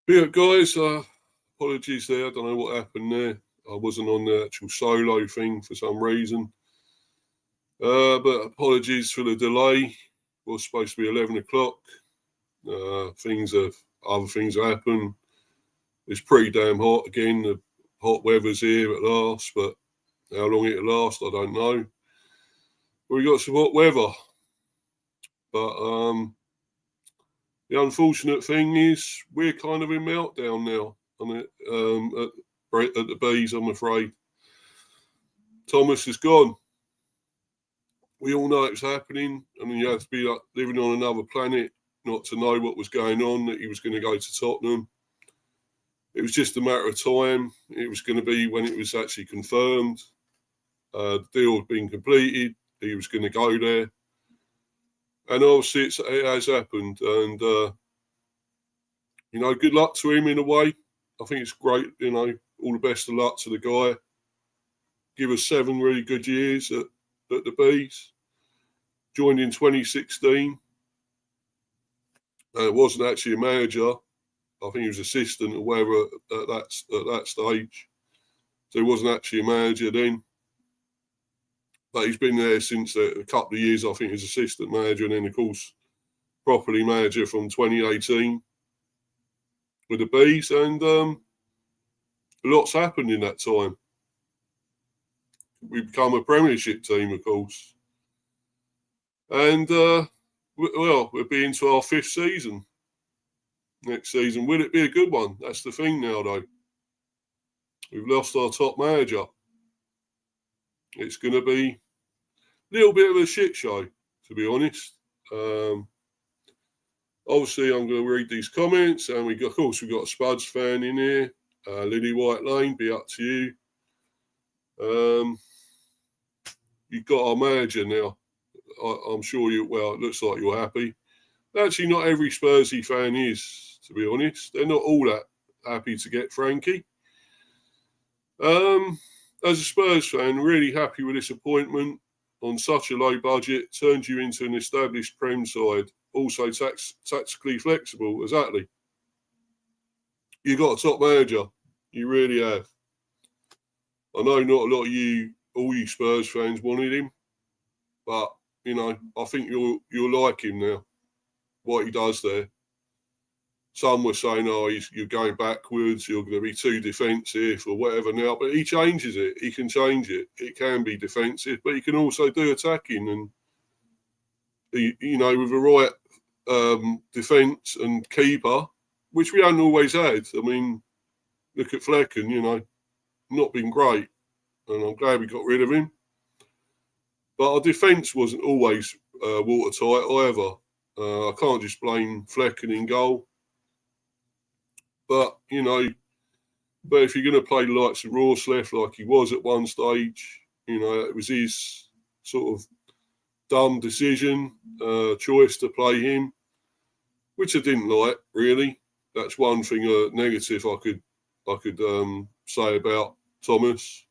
But yeah, guys, apologies there. I don't know what happened there. I wasn't on the actual solo thing for some reason. But apologies for the delay. It was supposed to be 11 o'clock. Other things have happened. It's pretty damn hot again. The hot weather's here at last, but how long it'll last, I don't know. But we got some hot weather. But the unfortunate thing is we're kind of in meltdown now at the Bees, I'm afraid. Thomas is gone. We all know it's happening. I mean, you have to be like living on another planet not to know what was going on, that he was going to go to Tottenham. It was just a matter of time. It was going to be when it was actually confirmed. The deal had been completed. He was going to go there. And obviously it has happened. And, good luck to him in a way. I think it's great, all the best of luck to the guy. Give us 7 really good years at the Bees. Joined in 2016. Wasn't actually a manager. I think he was assistant or whatever at that stage. So he wasn't actually a manager then. But he's been there since a couple of years, I think, as assistant manager. And then, of course, properly manager from 2018 with the Bees. And a lot's happened in that time. We've become a Premiership team, of course. And, we'll be into our 5th season next season. Will it be a good one? That's the thing now, though. We've lost our top manager. It's going to be a little bit of a shit show, to be honest. Obviously, I'm going to read these comments, and of course, we've got a Spurs fan in here. Lily White Lane, be up to you. You've got our manager now. I'm sure it looks like you're happy. Actually, not every Spursy fan is, to be honest. They're not all that happy to get Frankie. As a Spurs fan, really happy with this appointment on such a low budget. Turns you into an established Prem side. Also tactically flexible, exactly. You got a top manager. You really have. I know not a lot of all you Spurs fans wanted him, but I think you'll like him now. What he does there. Some were saying, you're going backwards, you're going to be too defensive or whatever now, but he changes it. He can change it. It can be defensive, but he can also do attacking. And, with the right defence and keeper, which we haven't always had. I mean, look at Flecken, not been great. And I'm glad we got rid of him. But our defence wasn't always watertight either. I can't just blame Flecken in goal. But, if you're going to play the likes of Rawslef like he was at one stage, it was his sort of dumb decision, choice to play him, which I didn't like, really. That's one thing negative I could say about Thomas.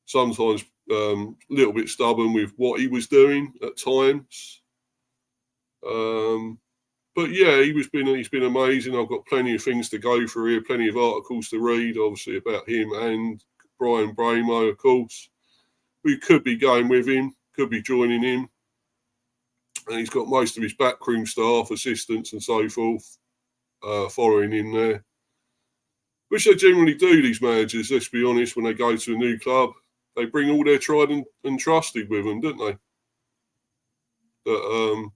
Sometimes a little bit stubborn with what he was doing at times. But yeah, he's been amazing. I've got plenty of things to go through here, plenty of articles to read, obviously, about him and Brian Mbeumo, of course. We could be going with him, could be joining him. And he's got most of his backroom staff, assistants and so forth, following him there. Which they generally do, these managers, let's be honest, when they go to a new club. They bring all their tried and trusted with them, don't they? That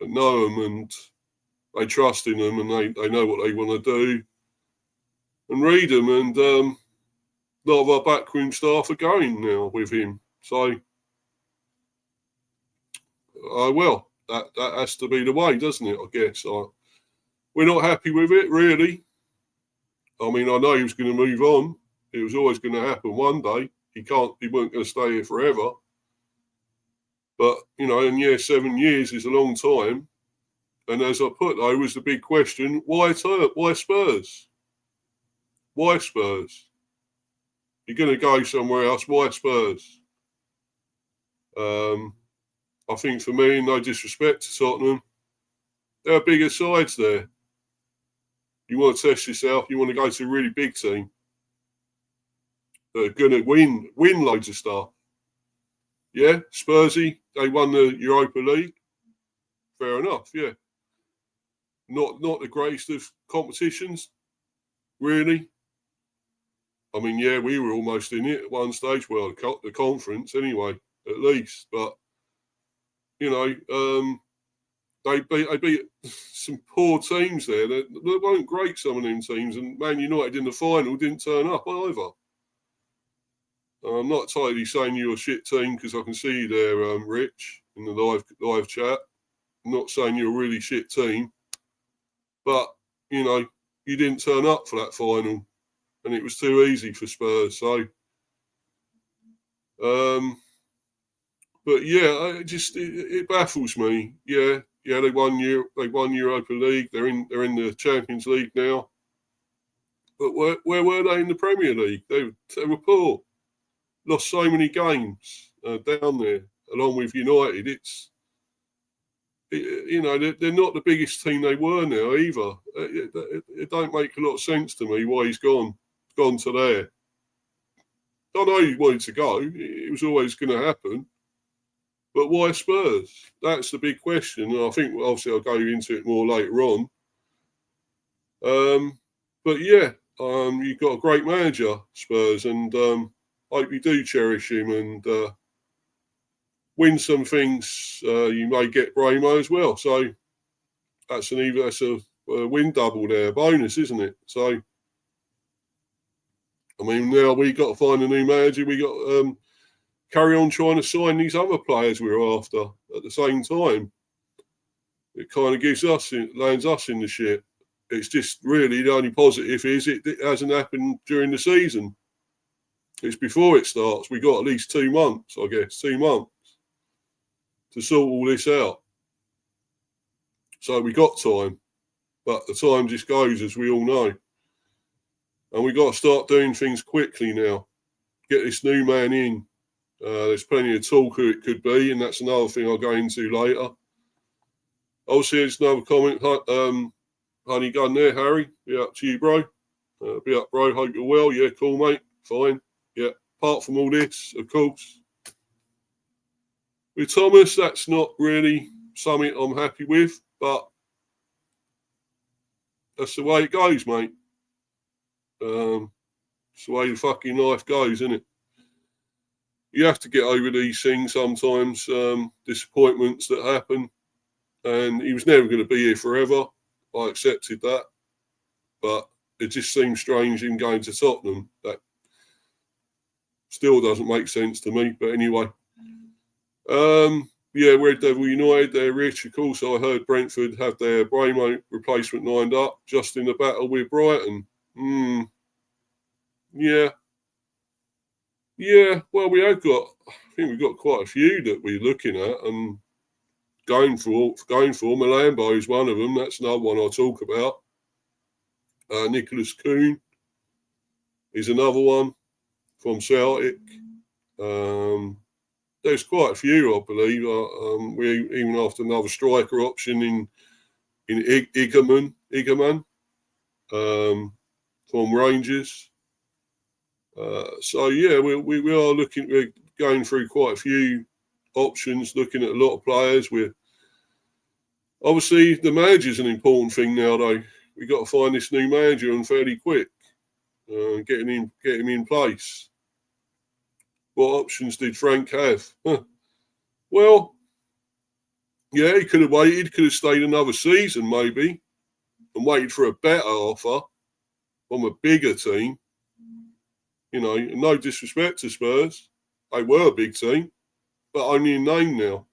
know them and they trust in them and they know what they want to do and read them. And a lot of our backroom staff are going now with him. So, that has to be the way, doesn't it, I guess? We're not happy with it, really. I mean, I know he was going to move on. It was always going to happen one day. He weren't going to stay here forever. But, 7 years is a long time. And as I put, though, was the big question, why Spurs? Why Spurs? You're going to go somewhere else, why Spurs? I think for me, no disrespect to Tottenham, there are bigger sides there. You want to test yourself. You want to go to a really big team that are going to win loads of stuff. Yeah, Spursy, they won the Europa League. Fair enough, yeah. Not the greatest of competitions, really. I mean, yeah, we were almost in it at one stage. Well, the conference anyway, at least. But you know, they beat some poor teams there. They weren't great, some of them teams, and Man United in the final didn't turn up either. I'm not totally saying you're a shit team because I can see you there, Rich, in the live chat. I'm not saying you're a really shit team, but you know, you didn't turn up for that final, and it was too easy for Spurs. So, but yeah, it baffles me. Yeah, they won Europa League. They're in the Champions League now. But where were they in the Premier League? They were poor. Lost so many games down there, along with United. They're not the biggest team they were now either. It don't make a lot of sense to me why he's gone to there. I know he wanted to go. It was always going to happen. But why Spurs? That's the big question. And I think obviously I'll go into it more later on. But yeah, you've got a great manager, Spurs, and hope you do cherish him and win some things. You may get Mbeumo as well. So that's a win double there, bonus, isn't it? So I mean, now we got to find a new manager. We got carry on trying to sign these other players we're after at the same time. It kind of lands us in the shit. It's just really the only positive is it hasn't happened during the season. It's before it starts. We got at least 2 months, I guess, 2 months to sort all this out. So we got time, but the time just goes, as we all know. And we got to start doing things quickly now. Get this new man in. There's plenty of talk who it could be, and that's another thing I'll go into later. Also, there's another comment. Honey gun there, Harry. Be up to you, bro. Be up, bro. Hope you're well. Yeah, cool, mate. Fine. Yeah. Apart from all this, of course. With Thomas, that's not really something I'm happy with, but that's the way it goes, mate. It's the way the fucking life goes, isn't it? You have to get over these things sometimes, disappointments that happen. And he was never going to be here forever. I accepted that. But it just seems strange him going to Tottenham. That still doesn't make sense to me. But anyway. Yeah, Red Devil United, they're rich. Of course, I heard Brentford have their Mbeumo replacement lined up just in the battle with Brighton. Yeah. Yeah, well, I think we've got quite a few that we're looking at and going for. Malambo is one of them. That's another one I'll talk about. Nicholas Kuhn is another one from Celtic. There's quite a few, I believe. We even after another striker option in Igerman from Rangers. So yeah, we are looking. We're going through quite a few options, looking at a lot of players. We're obviously the manager's an important thing now, though. We got to find this new manager and fairly quick, get him in place. What options did Frank have? Well, yeah, he could have waited, could have stayed another season maybe, and waited for a better offer from a bigger team. You know, no disrespect to Spurs. They were a big team, but only in name now.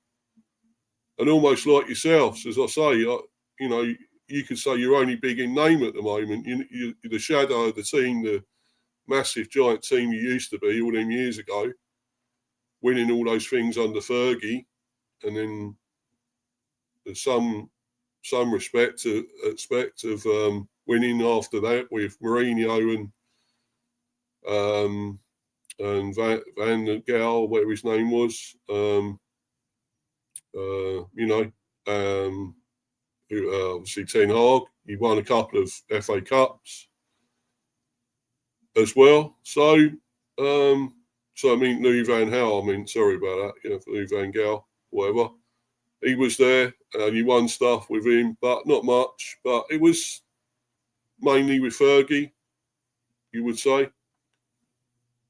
And almost like yourselves, as I say, you could say you're only big in name at the moment. You're the shadow of the team, the massive, giant team you used to be all them years ago, winning all those things under Fergie. And then there's some respect of winning after that with Mourinho and Van Gaal, whatever his name was, obviously Ten Hag, He won a couple of FA Cups as well. So, I mean, Louis Van Gaal, sorry about that, Louis Van Gaal, whatever. He was there and he won stuff with him, but not much. But it was mainly with Fergie, you would say.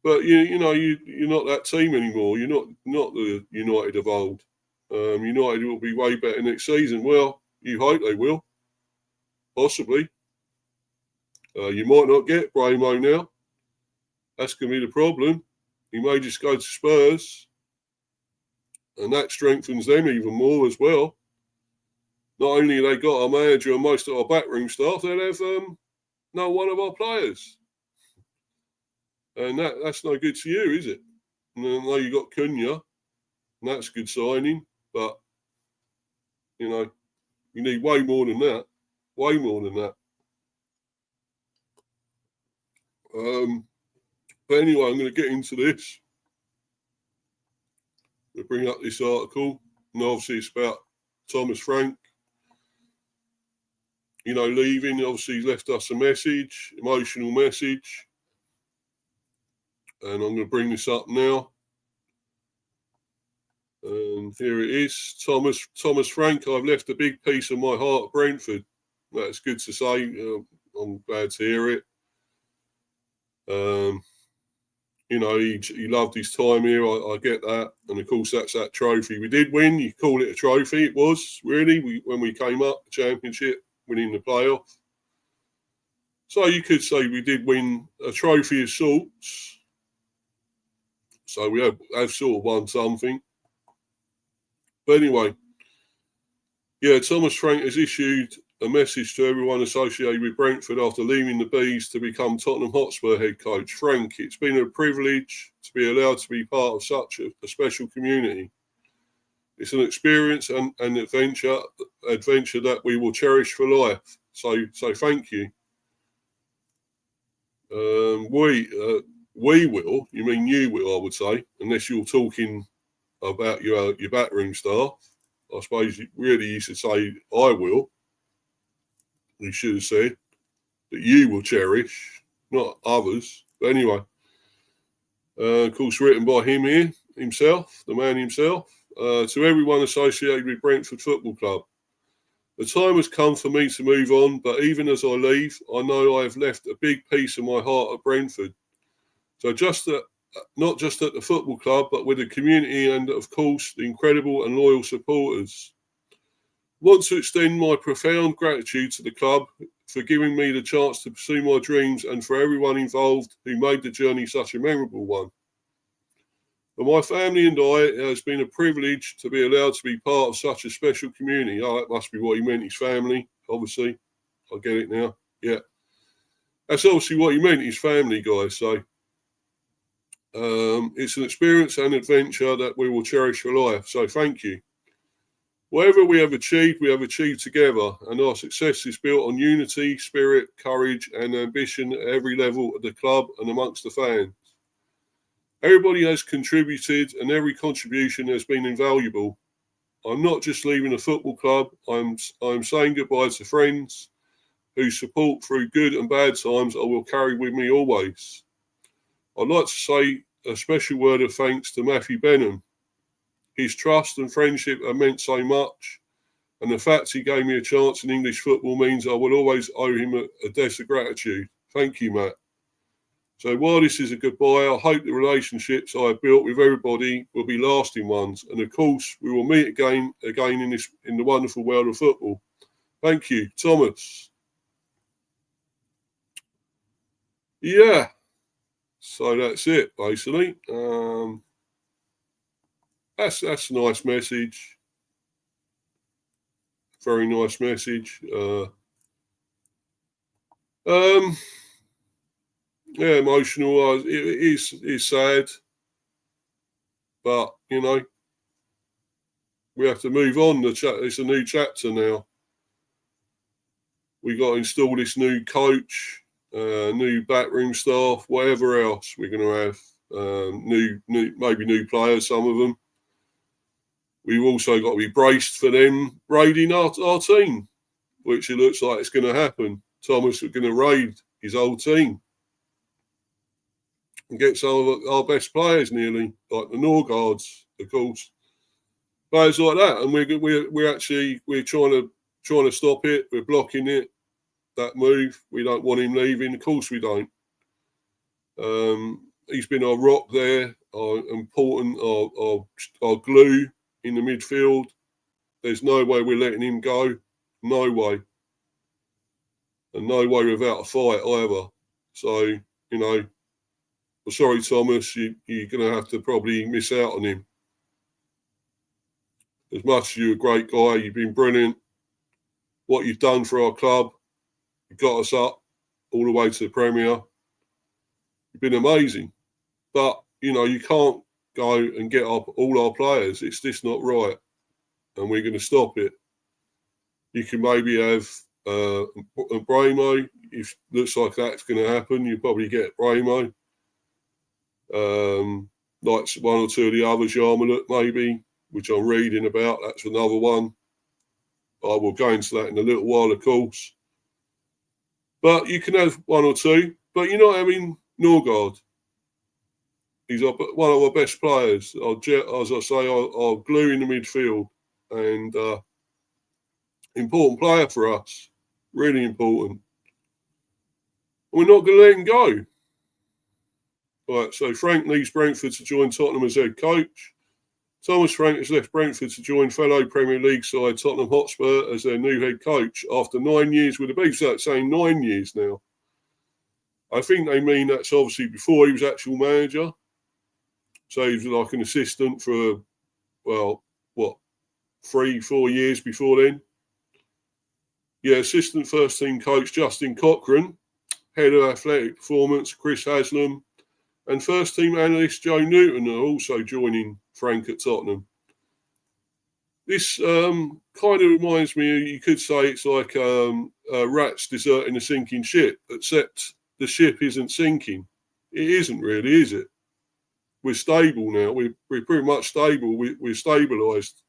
But you're not that team anymore. You're not the United of old. United will be way better next season. Well, you hope they will, possibly. You might not get Mbeumo now. That's going to be the problem. He may just go to Spurs, and that strengthens them even more as well. Not only have they got our manager and most of our backroom staff, they'll have no one of our players. And that's no good to you, is it? And I know you got Cunha, and that's a good signing, but, you need way more than that. Way more than that. But anyway, I'm going to get into this. We'll bring up this article, and obviously it's about Thomas Frank. Leaving. Obviously, he's left us a message, emotional message. And I'm going to bring this up now. And here it is. Thomas Frank, I've left a big piece of my heart at Brentford. That's good to say. I'm glad to hear it. He loved his time here. I get that. And, of course, that's that trophy. We did win. You call it a trophy. It was, really, when we came up, the championship, winning the playoff. So you could say we did win a trophy of sorts. So we have sort of won something. But anyway, Thomas Frank has issued a message to everyone associated with Brentford after leaving the Bees to become Tottenham Hotspur head coach. Frank, it's been a privilege to be allowed to be part of such a special community. It's an experience and an adventure that we will cherish for life. So thank you. We will, you mean you will, I would say, unless you're talking about your backroom staff. I suppose you should say I will. You should have said that you will cherish, not others. But anyway, of course, written by himself, the man himself. To everyone associated with Brentford Football Club. The time has come for me to move on, but even as I leave, I know I have left a big piece of my heart at Brentford. So not just at the football club, but with the community and, of course, the incredible and loyal supporters. I want to extend my profound gratitude to the club for giving me the chance to pursue my dreams and for everyone involved who made the journey such a memorable one. For my family and I, it has been a privilege to be allowed to be part of such a special community. Oh, that must be what he meant, his family, obviously. I get it now. Yeah. That's obviously what he meant, his family, guys. So it's an experience and adventure that we will cherish for life. So thank you. Whatever we have achieved together, and our success is built on unity, spirit, courage, and ambition at every level of the club and amongst the fans. Everybody has contributed, and every contribution has been invaluable. I'm not just leaving a football club. I'm saying goodbye to friends whose support through good and bad times I will carry with me always. I'd like to say a special word of thanks to Matthew Benham. His trust and friendship have meant so much, and the fact he gave me a chance in English football means I will always owe him a debt of gratitude. Thank you, Matt. So while this is a goodbye, I hope the relationships I have built with everybody will be lasting ones, and of course we will meet again in the wonderful world of football. Thank you, Thomas. Yeah, so that's it basically. That's a nice message. Very nice message. Yeah, emotional. It is sad, but we have to move on. It's a new chapter now. We got to install this new coach, new backroom staff, whatever else we're going to have. Maybe new players, some of them. We've also got to be braced for them raiding our team. which it looks like it's going to happen. Thomas is going to raid his whole team and get some of our best players nearly, like the Norgards, of course. Players like that, and we're trying to stop it. We're blocking it. That move. We don't want him leaving. Of course, we don't. He's been our rock there, our important, our glue in the midfield. There's no way we're letting him go. No way. And no way without a fight either. So, well, sorry, Thomas, you're going to have to probably miss out on him. As much as you're a great guy, you've been brilliant. What you've done for our club, you got us up all the way to the Premier. You've been amazing. But, you can't go and get up all our players. It's just not right. And we're going to stop it. You can maybe have Mbeumo. If it looks like that's going to happen, you probably get Mbeumo. Like one or two of the others, Yarmulke maybe, which I'm reading about. That's another one. I will go into that in a little while, of course. But you can have one or two. But you're not having Norgard. He's one of our best players. As I say, our glue in the midfield. And important player for us. Really important. We're not going to let him go. Right, so Frank leaves Brentford to join Tottenham as head coach. Thomas Frank has left Brentford to join fellow Premier League side Tottenham Hotspur as their new head coach after 9 years with the Bees. That's saying 9 years now. I think they mean that's obviously before he was actual manager. So he was like an assistant for, 3-4 years before then. Yeah, assistant first team coach Justin Cochran, head of athletic performance Chris Haslam, and first team analyst Joe Newton are also joining Frank at Tottenham. This kind of reminds me, you could say it's like rats deserting a sinking ship, except the ship isn't sinking. It isn't really, is it? We're stable now. We're pretty much stable. We're stabilised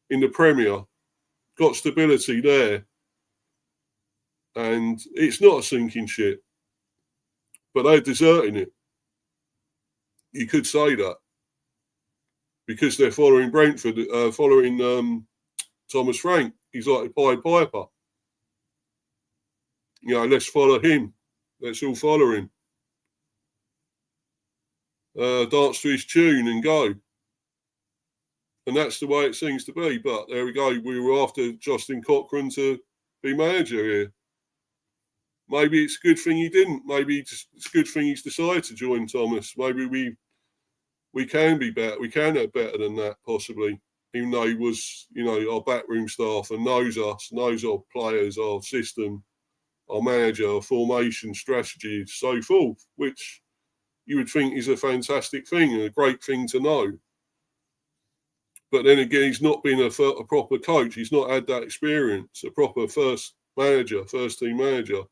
in the Premier. Got stability there. And it's not a sinking ship. But they're deserting it. You could say that. Because they're following Brentford, following Thomas Frank. He's like a Pied Piper. Let's follow him. Let's all follow him. Dance to his tune and go. And that's the way it seems to be. But there we go. We were after Justin Cochran to be manager here. Maybe it's a good thing he didn't. Maybe it's a good thing he's decided to join Thomas. Maybe we can be better. We can have better than that, possibly. Even though he was, our backroom staff and knows us, knows our players, our system, our manager, our formation, strategy, so forth, which you would think is a fantastic thing and a great thing to know. But then again, he's not been a proper coach. He's not had that experience, a proper first team manager.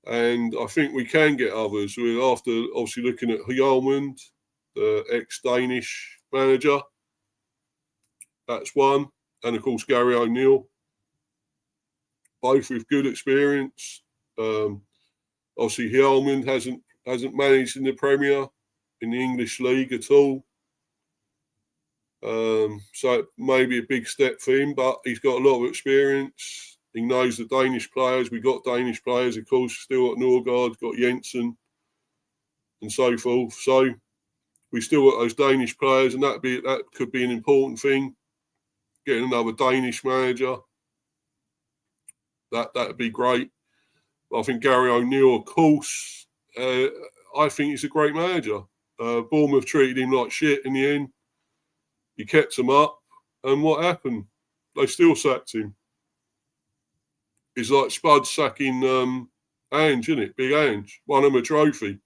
And I think we can get others. We're after, obviously, looking at Hjulmand, the ex-Danish manager. That's one. And, of course, Gary O'Neill. Both with good experience. Obviously, Hjulmand hasn't managed in the Premier, in the English League at all. So it may be a big step for him, but he's got a lot of experience. He knows the Danish players. We've got Danish players, of course, still got Norgard, got Jensen, and so forth. So we still got those Danish players, and that could be an important thing. Getting another Danish manager, that'd be great. But I think Gary O'Neill, of course, I think he's a great manager. Bournemouth treated him like shit in the end. He kept him up, and what happened? They still sacked him. It's like Spud sacking Ange, isn't it? Big Ange. Won him a trophy.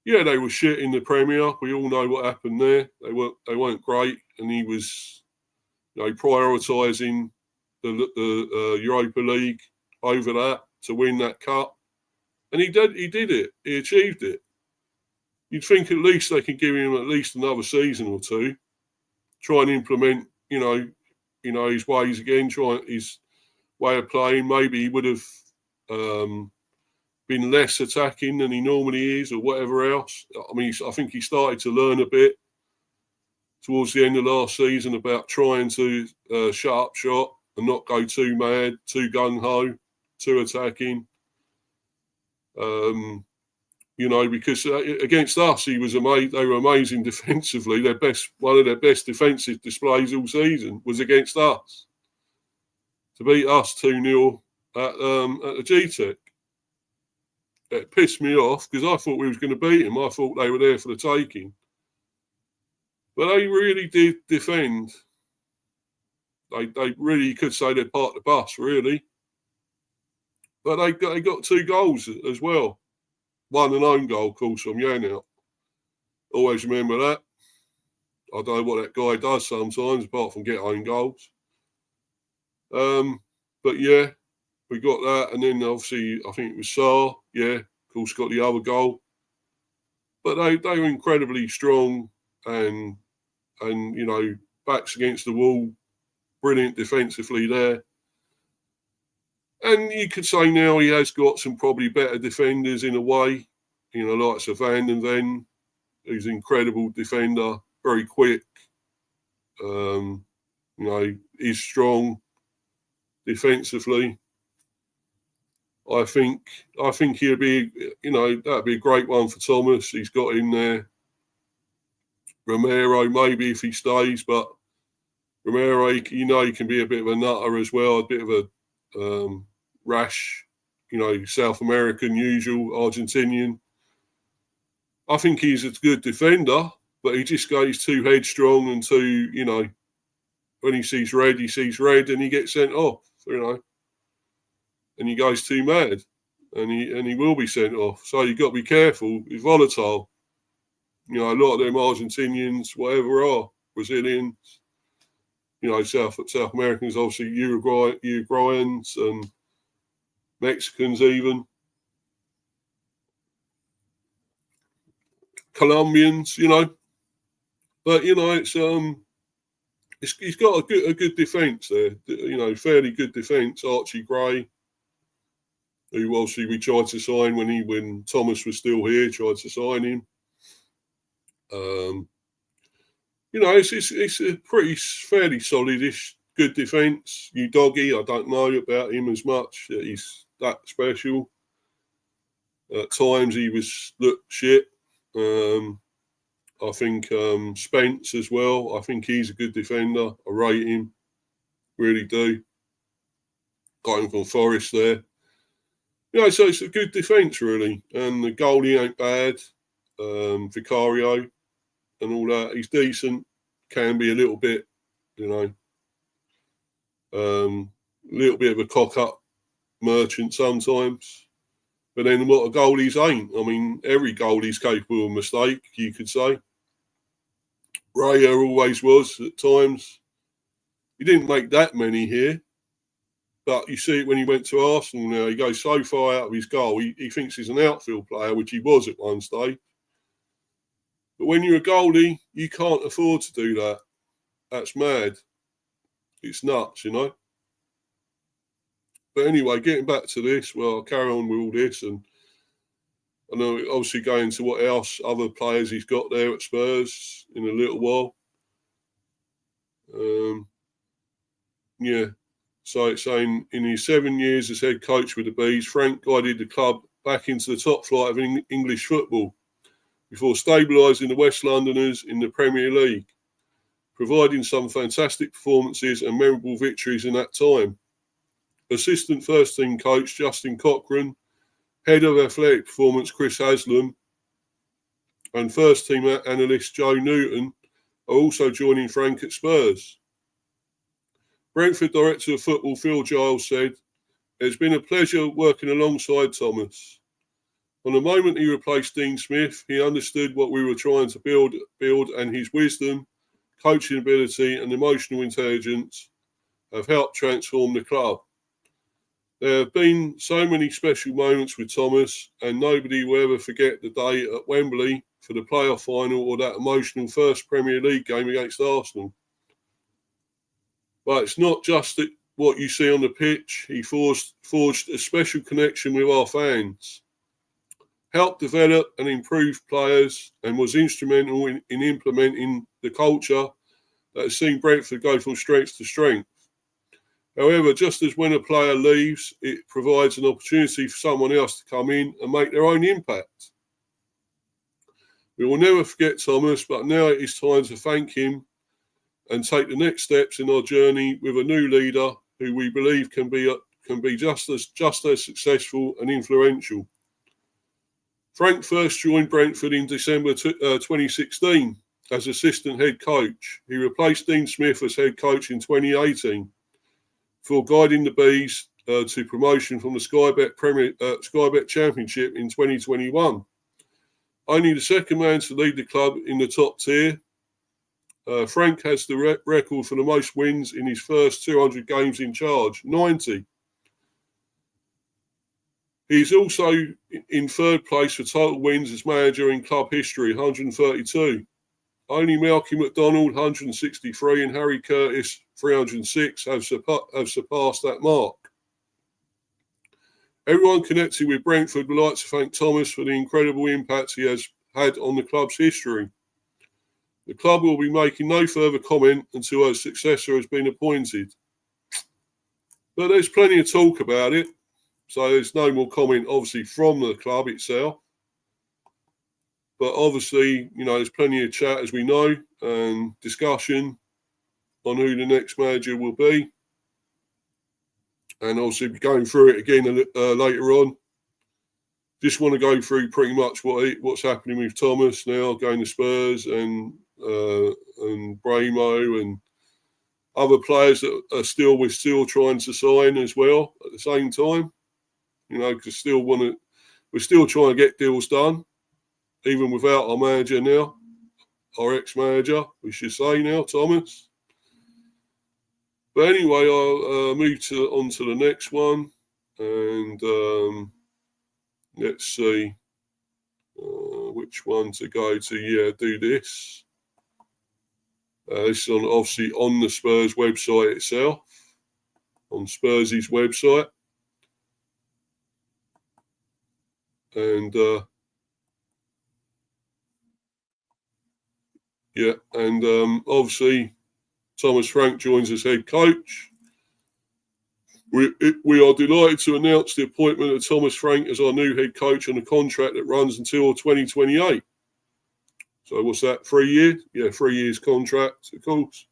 Yeah, they were shit in the Premier. We all know what happened there. They weren't great, and he was, prioritising the Europa League over that to win that cup, and he did it. He achieved it. You'd think at least they could give him at least another season or two. Try and implement, his ways again, his way of playing. Maybe he would have been less attacking than he normally is, or whatever else. I mean, I think he started to learn a bit towards the end of last season about trying to shut up shop and not go too mad, too gung-ho, too attacking. Because against us, he was amazing. They were amazing defensively. One of their best defensive displays all season was against us. To beat us 2-0 at the G-Tech. It pissed me off because I thought we was going to beat them. I thought they were there for the taking. But they really did defend. They really could say they're part of the bus, really. But they got 2 goals as well. One an own goal, of course, from Yannick. Always remember that. I don't know what that guy does sometimes, apart from get own goals. But yeah, we got that. And then obviously, I think it was Sarr. Yeah, of course, got the other goal. But they were incredibly strong and backs against the wall. Brilliant defensively there. And you could say now he has got some probably better defenders in a way, like Van den Ven, who's an incredible defender, very quick. He's strong defensively. I think he'll be, that'd be a great one for Thomas. He's got in there. Romero, maybe if he stays, but Romero, he can be a bit of a nutter as well, a bit of a rash, South American, usual Argentinian. I think he's a good defender, but he just goes too headstrong and too, when he sees red and he gets sent off, and he goes too mad and he will be sent off. So you've got to be careful. He's volatile. A lot of them Argentinians, whatever are, Brazilians, South Americans, obviously Uruguayans and Mexicans even. Colombians, But, he's got a good defence there, fairly good defence. Archie Gray, who obviously we tried to sign when Thomas was still here, tried to sign him. It's a fairly solid-ish, good defence. Doggy, I don't know about him as much. He's that special. At times he looked shit. I think Spence as well. I think he's a good defender. I rate him. Really do. Got him from Forest there. So it's a good defence, really. And the goalie ain't bad. Vicario and all that. He's decent. Can be a little bit, a little bit of a cock-up merchant sometimes. But then what goalies ain't. I mean, every goalie's capable of a mistake, you could say. Raya always was at times. He didn't make that many here. But you see it when he went to Arsenal now. He goes so far out of his goal. He thinks he's an outfield player, which he was at one stage. But when you're a goalie, you can't afford to do that. That's mad. It's nuts, But anyway, getting back to this, well, I'll carry on with all this. And I know obviously going to what else, other players he's got there at Spurs in a little while. So it's saying in his 7 years as head coach with the Bees, Frank guided the club back into the top flight of English football before stabilising the West Londoners in the Premier League, providing some fantastic performances and memorable victories in that time. Assistant first team coach Justin Cochran, head of athletic performance Chris Haslam, and first team analyst Joe Newton are also joining Frank at Spurs. Brentford director of football Phil Giles said, "It's been a pleasure working alongside Thomas. On the moment he replaced Dean Smith, he understood what we were trying to build, and his wisdom, coaching ability and emotional intelligence have helped transform the club. There have been so many special moments with Thomas, and nobody will ever forget the day at Wembley for the playoff final or that emotional first Premier League game against Arsenal." But it's not just what you see on the pitch. He forged a special connection with our fans, helped develop and improve players, and was instrumental in implementing the culture that has seen Brentford go from strength to strength. However, just as when a player leaves, it provides an opportunity for someone else to come in and make their own impact. We will never forget Thomas, but now it is time to thank him and take the next steps in our journey with a new leader who we believe can be just as successful and influential. Frank first joined Brentford in December 2016 as assistant head coach. He replaced Dean Smith as head coach in 2018 for guiding the Bees to promotion from the Sky Bet Championship in 2021. Only the second man to lead the club in the top tier. Frank has the record for the most wins in his first 200 games in charge, 90. He's also in third place for total wins as manager in club history, 132. Only Malcolm McDonald, 163, and Harry Curtis, 306, have surpassed that mark. Everyone connected with Brentford would like to thank Thomas for the incredible impact he has had on the club's history. The club will be making no further comment until a successor has been appointed. But there's plenty of talk about it, so there's no more comment, obviously, from the club itself. But obviously, there's plenty of chat, as we know, and discussion on who the next manager will be. And obviously, be going through it again later on. Just want to go through pretty much what's happening with Thomas now, going to Spurs and Mbeumo and other players that we're still trying to sign as well at the same time. Because we're still trying to get deals done, even without our manager now, our ex-manager, we should say now, Thomas. But anyway, I'll move on to the next one, and let's see which one to go to. Yeah, do this. This is obviously on the Spurs website itself, on Spurs' website. And obviously Thomas Frank joins as head coach. We are delighted to announce the appointment of Thomas Frank as our new head coach on a contract that runs until 2028. So what's that, 3 years? Yeah, 3 years contract, of course.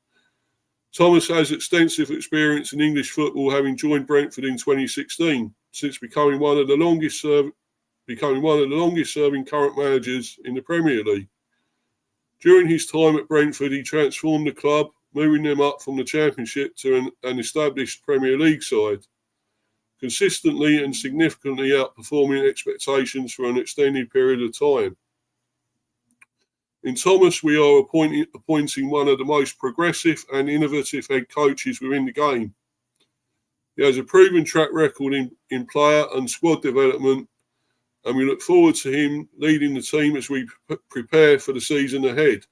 Thomas has extensive experience in English football, having joined Brentford in 2016, since becoming one of the longest serving current managers in the Premier League. During his time at Brentford, he transformed the club, moving them up from the Championship to an established Premier League side, consistently and significantly outperforming expectations for an extended period of time. In Thomas, we are appointing one of the most progressive and innovative head coaches within the game. He has a proven track record in player and squad development, and we look forward to him leading the team as we prepare for the season ahead.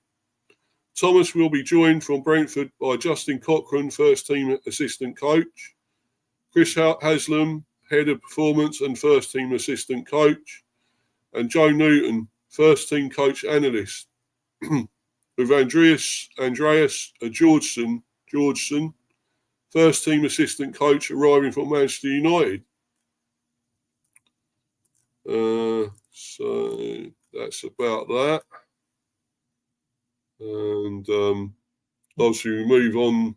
Thomas will be joined from Brentford by Justin Cochran, first-team assistant coach, Chris Haslam, head of performance and first-team assistant coach, and Joe Newton, first-team coach analyst, with Andreas Georgeson, first-team assistant coach, arriving from Manchester United. So that's about that. And obviously we move on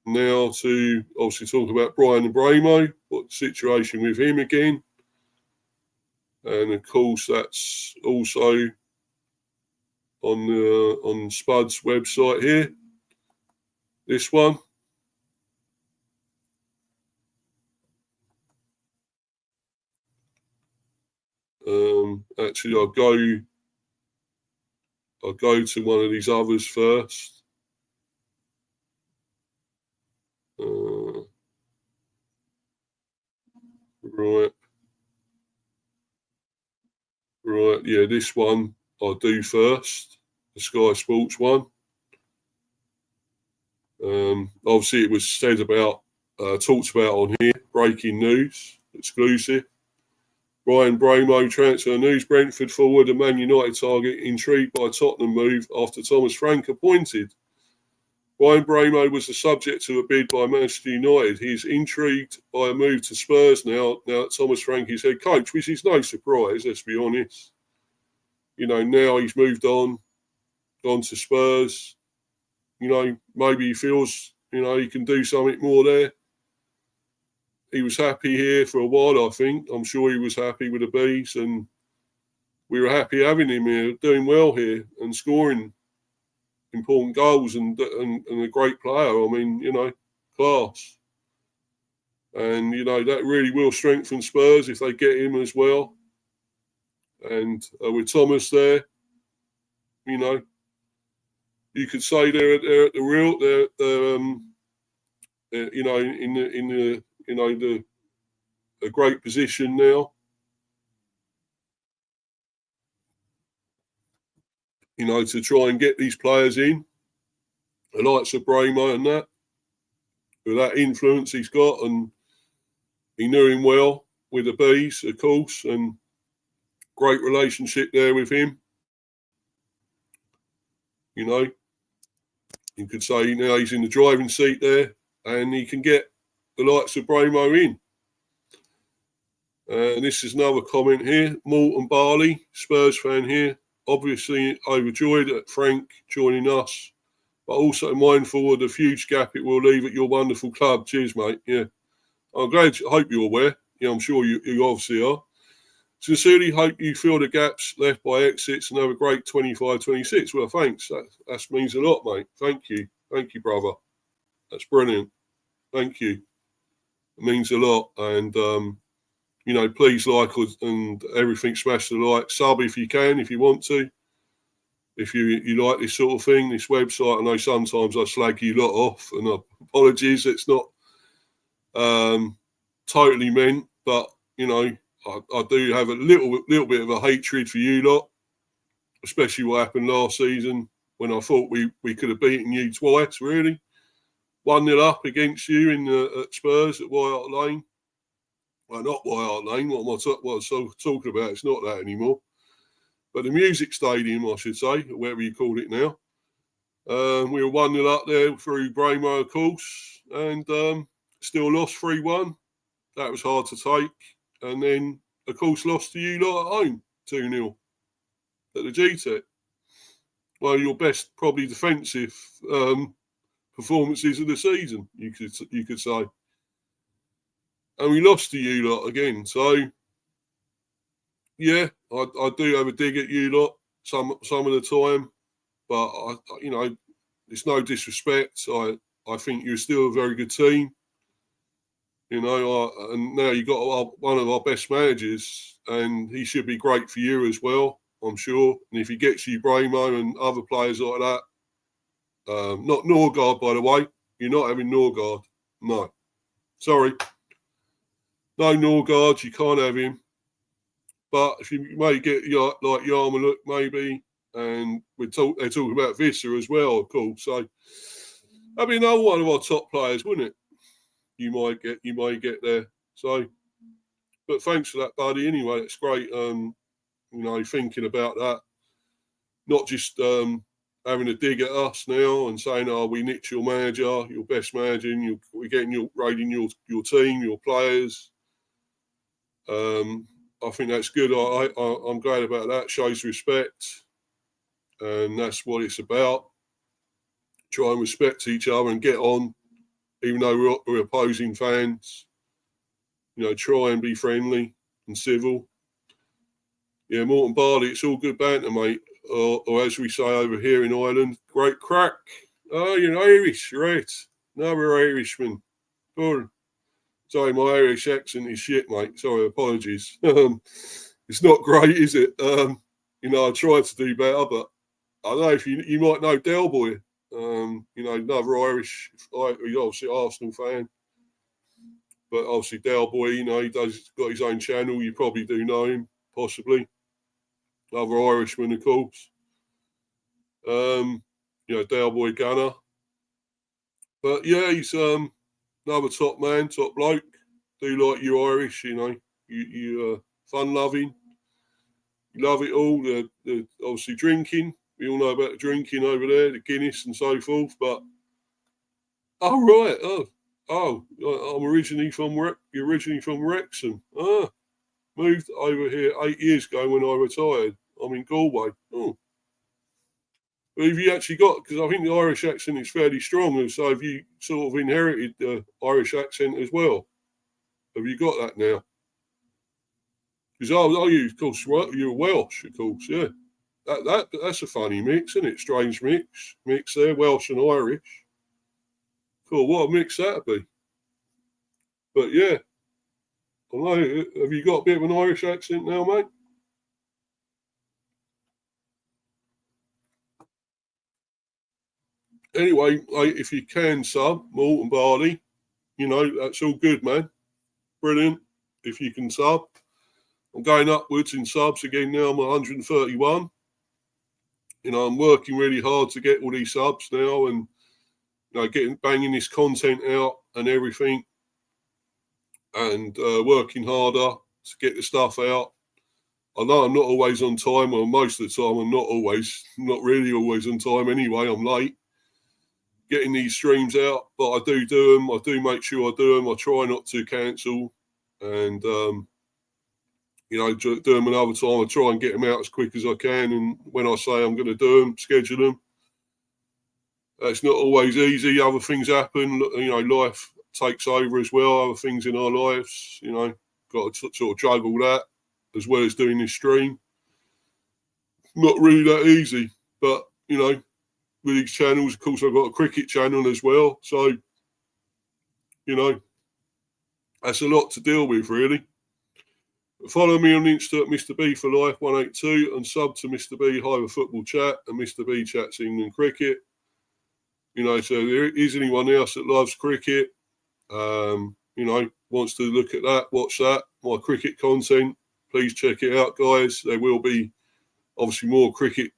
now to obviously talk about Brian Mbeumo, what the situation with him again. And of course that's also on Spud's website here. This one. Actually, I'll go to one of these others first. Right. Yeah, this one I'll do first. The Sky Sports one. Obviously, it was said about, talked about on here, breaking news, exclusive. Brian Mbeumo transfer news. Brentford forward and Man United target intrigued by Tottenham move after Thomas Frank appointed. Brian Mbeumo was the subject to a bid by Manchester United. He's intrigued by a move to Spurs now that Thomas Frank is head coach, which is no surprise, let's be honest. Now he's moved on, gone to Spurs. Maybe he feels, he can do something more there. He was happy here for a while, I think. I'm sure he was happy with the Bees, and we were happy having him here, doing well here and scoring important goals and a great player. I mean, class. And, that really will strengthen Spurs if they get him as well. And with Thomas there, you could say they're at the real, in a great position now. To try and get these players in, the likes of Mbeumo and that, with that influence he's got, and he knew him well with the Bees, of course, and great relationship there with him. You could say now he's in the driving seat there, and he can get the likes of Mbeumo in. And this is another comment here. Morton Barley, Spurs fan here, obviously overjoyed at Frank joining us, but also mindful of the huge gap it will leave at your wonderful club. Cheers, mate. Yeah, I'm glad. I hope you're aware. Yeah, I'm sure you obviously are. Sincerely hope you fill the gaps left by exits and have a great 25-26. Well, thanks. That means a lot, mate. Thank you. Thank you, brother. That's brilliant. Thank you. It means a lot. And, please like us and everything, smash the like. Sub if you can, if you want to. If you like this sort of thing, this website. I know sometimes I slag you lot off, and apologies. It's not totally meant, but, I do have a little bit of a hatred for you lot, especially what happened last season when I thought we could have beaten you twice, really. 1-0 up against you at Spurs at White Hart Lane. Well, not White Hart Lane. What am I talking about? It's not that anymore. But the Music Stadium, I should say, whatever you call it now. We were 1-0 up there through Mbeumo, of course, and still lost 3-1. That was hard to take. And then, of course, lost to you lot at home, 2-0 at the GTEC. One of your best, probably defensive performances of the season, you could say. And we lost to you lot again. So, yeah, I do have a dig at you lot some of the time. But, it's no disrespect. I think you're still a very good team. And now you've got one of our best managers, and he should be great for you as well, I'm sure. And if he gets you Mbeumo and other players like that, not Norgard, by the way. You're not having Norgard. No. Sorry. No Norgard, you can't have him. But if you may get like Yarmulke, maybe, and they're talking about Visser as well, of course. So that'd be another one of our top players, wouldn't it? You might get there. So, but thanks for that, buddy. Anyway, it's great. Thinking about that, not just having a dig at us now and saying, "Oh, we nicked your manager, your best manager, and we're getting raiding your team, your players." I think that's good. I'm glad about that. Shows respect, and that's what it's about. Try and respect each other and get on. Even though we're opposing fans, try and be friendly and civil. Yeah, Morton Barley, it's all good banter, mate. Or as we say over here in Ireland, great crack. Oh, you're Irish, right? Another Irishman. Good. Sorry, my Irish accent is shit, mate. Sorry, apologies. It's not great, is it? I tried to do better, but I don't know if you might know Del Boy. Another Irish, obviously Arsenal fan, but obviously Del Boy, he got his own channel. You probably do know him, possibly. Another Irishman, of course. Del Boy Gunner. But yeah, he's another top man, top bloke. Do like you Irish, you know. You fun loving. You love it all. The obviously drinking. We all know about the drinking over there, the Guinness and so forth. But oh right, I'm originally from You're originally from Wrexham. Moved over here 8 years ago when I retired. I'm in Galway. Oh, but have you actually got? Because I think the Irish accent is fairly strong, and so have you sort of inherited the Irish accent as well? Have you got that now? Because you, of course, you're Welsh, of course, yeah. That's a funny mix, isn't it? Strange mix there, Welsh and Irish. Cool, what a mix that'd be. But yeah, I know. Have you got a bit of an Irish accent now, mate? Anyway, mate, if you can sub malt and barley, you know that's all good, man. Brilliant. If you can sub, I'm going upwards in subs again now. I'm 131. You know, I'm working really hard to get all these subs now, and you know, banging this content out and everything, and working harder to get the stuff out. I know I'm not always on time, or most of the time I'm not really always on time anyway. I'm late getting these streams out, but I do them. I do make sure I do them. I try not to cancel, and you know, do them another time. I try and get them out as quick as I can, and when I say I'm going to do them, schedule them. It's not always easy. Other things happen. You know, life takes over as well. Other things in our lives, you know, got to sort of juggle that as well as doing this stream. Not really that easy, but you know, with these channels, of course, I've got a cricket channel as well. So, you know, that's a lot to deal with, really. Follow me on Insta at Mr. B for Life 182 and sub to Mr. B Hive Football Chat and Mr. B Chats England Cricket. You know, so there is anyone else that loves cricket, you know, wants to look at that, watch that, my cricket content, please check it out, guys. There will be obviously more cricket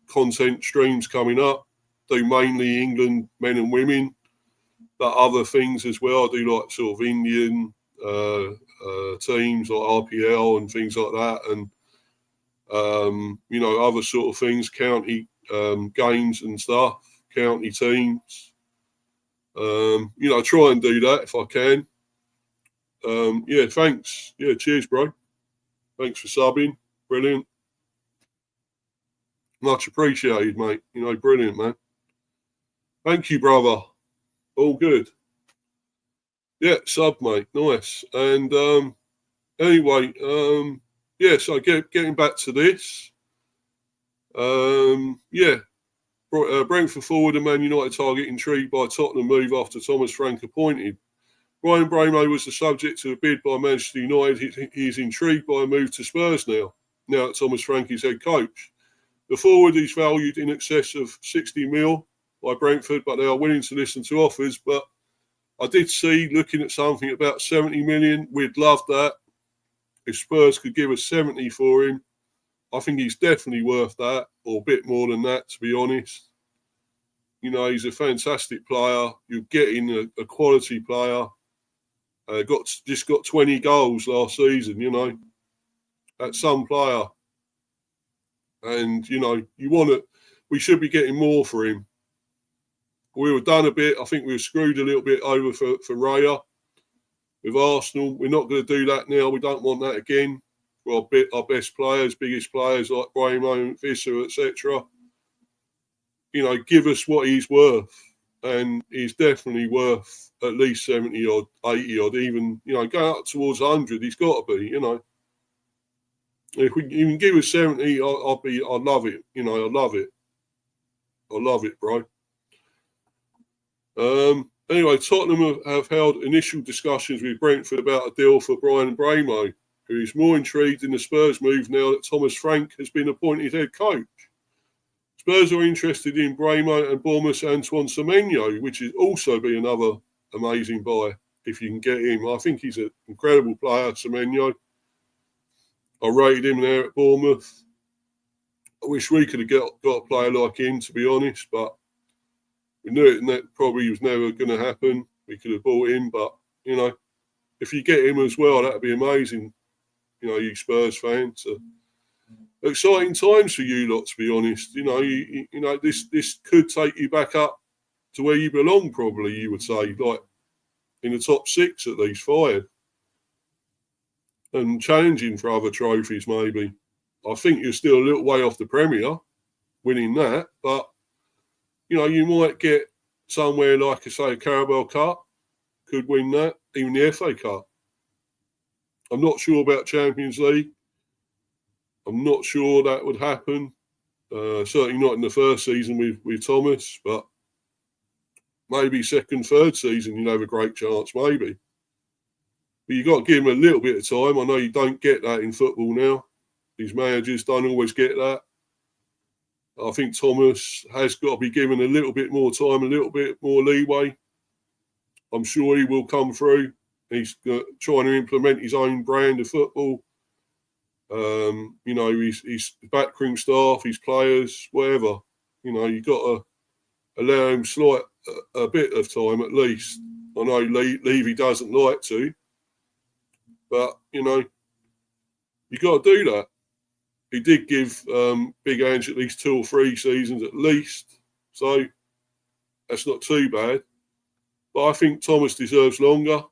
content streams coming up. Do mainly England men and women, but other things as well. I do like sort of Indian teams like RPL and things like that, and you know, other sort of things, county games and stuff, county teams. You know, I try and do that if I can. Yeah, thanks. Yeah, cheers, bro. Thanks for subbing. Brilliant. Much appreciated, mate. You know, brilliant, man. Thank you, brother. All good. Yeah, sub, mate. Nice. And anyway, yeah, so getting back to this. Yeah, Brentford forward and Man United target intrigued by Tottenham move after Thomas Frank appointed. Ryan Mbeumo was the subject of a bid by Manchester United. He's intrigued by a move to Spurs now that Thomas Frank is head coach. The forward is valued in excess of 60 mil by Brentford, but they are willing to listen to offers. But I did see, looking at something about 70 million, we'd love that. If Spurs could give us 70 for him, I think he's definitely worth that, or a bit more than that, to be honest. You know, he's a fantastic player. You're getting a quality player. Got 20 goals last season, you know. That's some player. And, you know, we should be getting more for him. We were done a bit. I think we were screwed a little bit over for Raya with Arsenal. We're not going to do that now. We don't want that again. For our best players, biggest players like Mbeumo, Visser, etc. You know, give us what he's worth. And he's definitely worth at least 70 odd, 80 odd, even, you know, go up towards 100. He's got to be, you know. If you can give us 70, I'll love it. You know, I love it. I love it, bro. Anyway, Tottenham have held initial discussions with Brentford about a deal for Brian Mbeumo, who is more intrigued in the Spurs move now that Thomas Frank has been appointed head coach. Spurs are interested in Mbeumo and Bournemouth's Antoine Semenyo, which is also be another amazing buy if you can get him. I think he's an incredible player, Semenyo. I rated him there at Bournemouth. I wish we could have got a player like him, to be honest, but We knew it, and that probably was never going to happen. We could have bought him, but if you get him as well, that'd be amazing. You Spurs fans. So exciting times for you lot, to be honest. This could take you back up to where you belong. Probably, you would say, like in the top 6 at least, 5, and challenging for other trophies. Maybe. I think you're still a little way off the Premier, winning that, but you might get somewhere like, I say, a Carabao Cup, could win that, even the FA Cup. I'm not sure about Champions League. I'm not sure that would happen. Certainly not in the first season with Thomas, but maybe second, third season, you'll have a great chance, maybe. But you've got to give him a little bit of time. I know you don't get that in football now. These managers don't always get that. I think Thomas has got to be given a little bit more time, a little bit more leeway. I'm sure he will come through. He's trying to implement his own brand of football. His backroom staff, his players, whatever. You've got to allow him a bit of time at least. I know Levy doesn't like to, but you got to do that. He did give Big Ange at least 2 or 3 seasons at least, so that's not too bad. But I think Thomas deserves longer.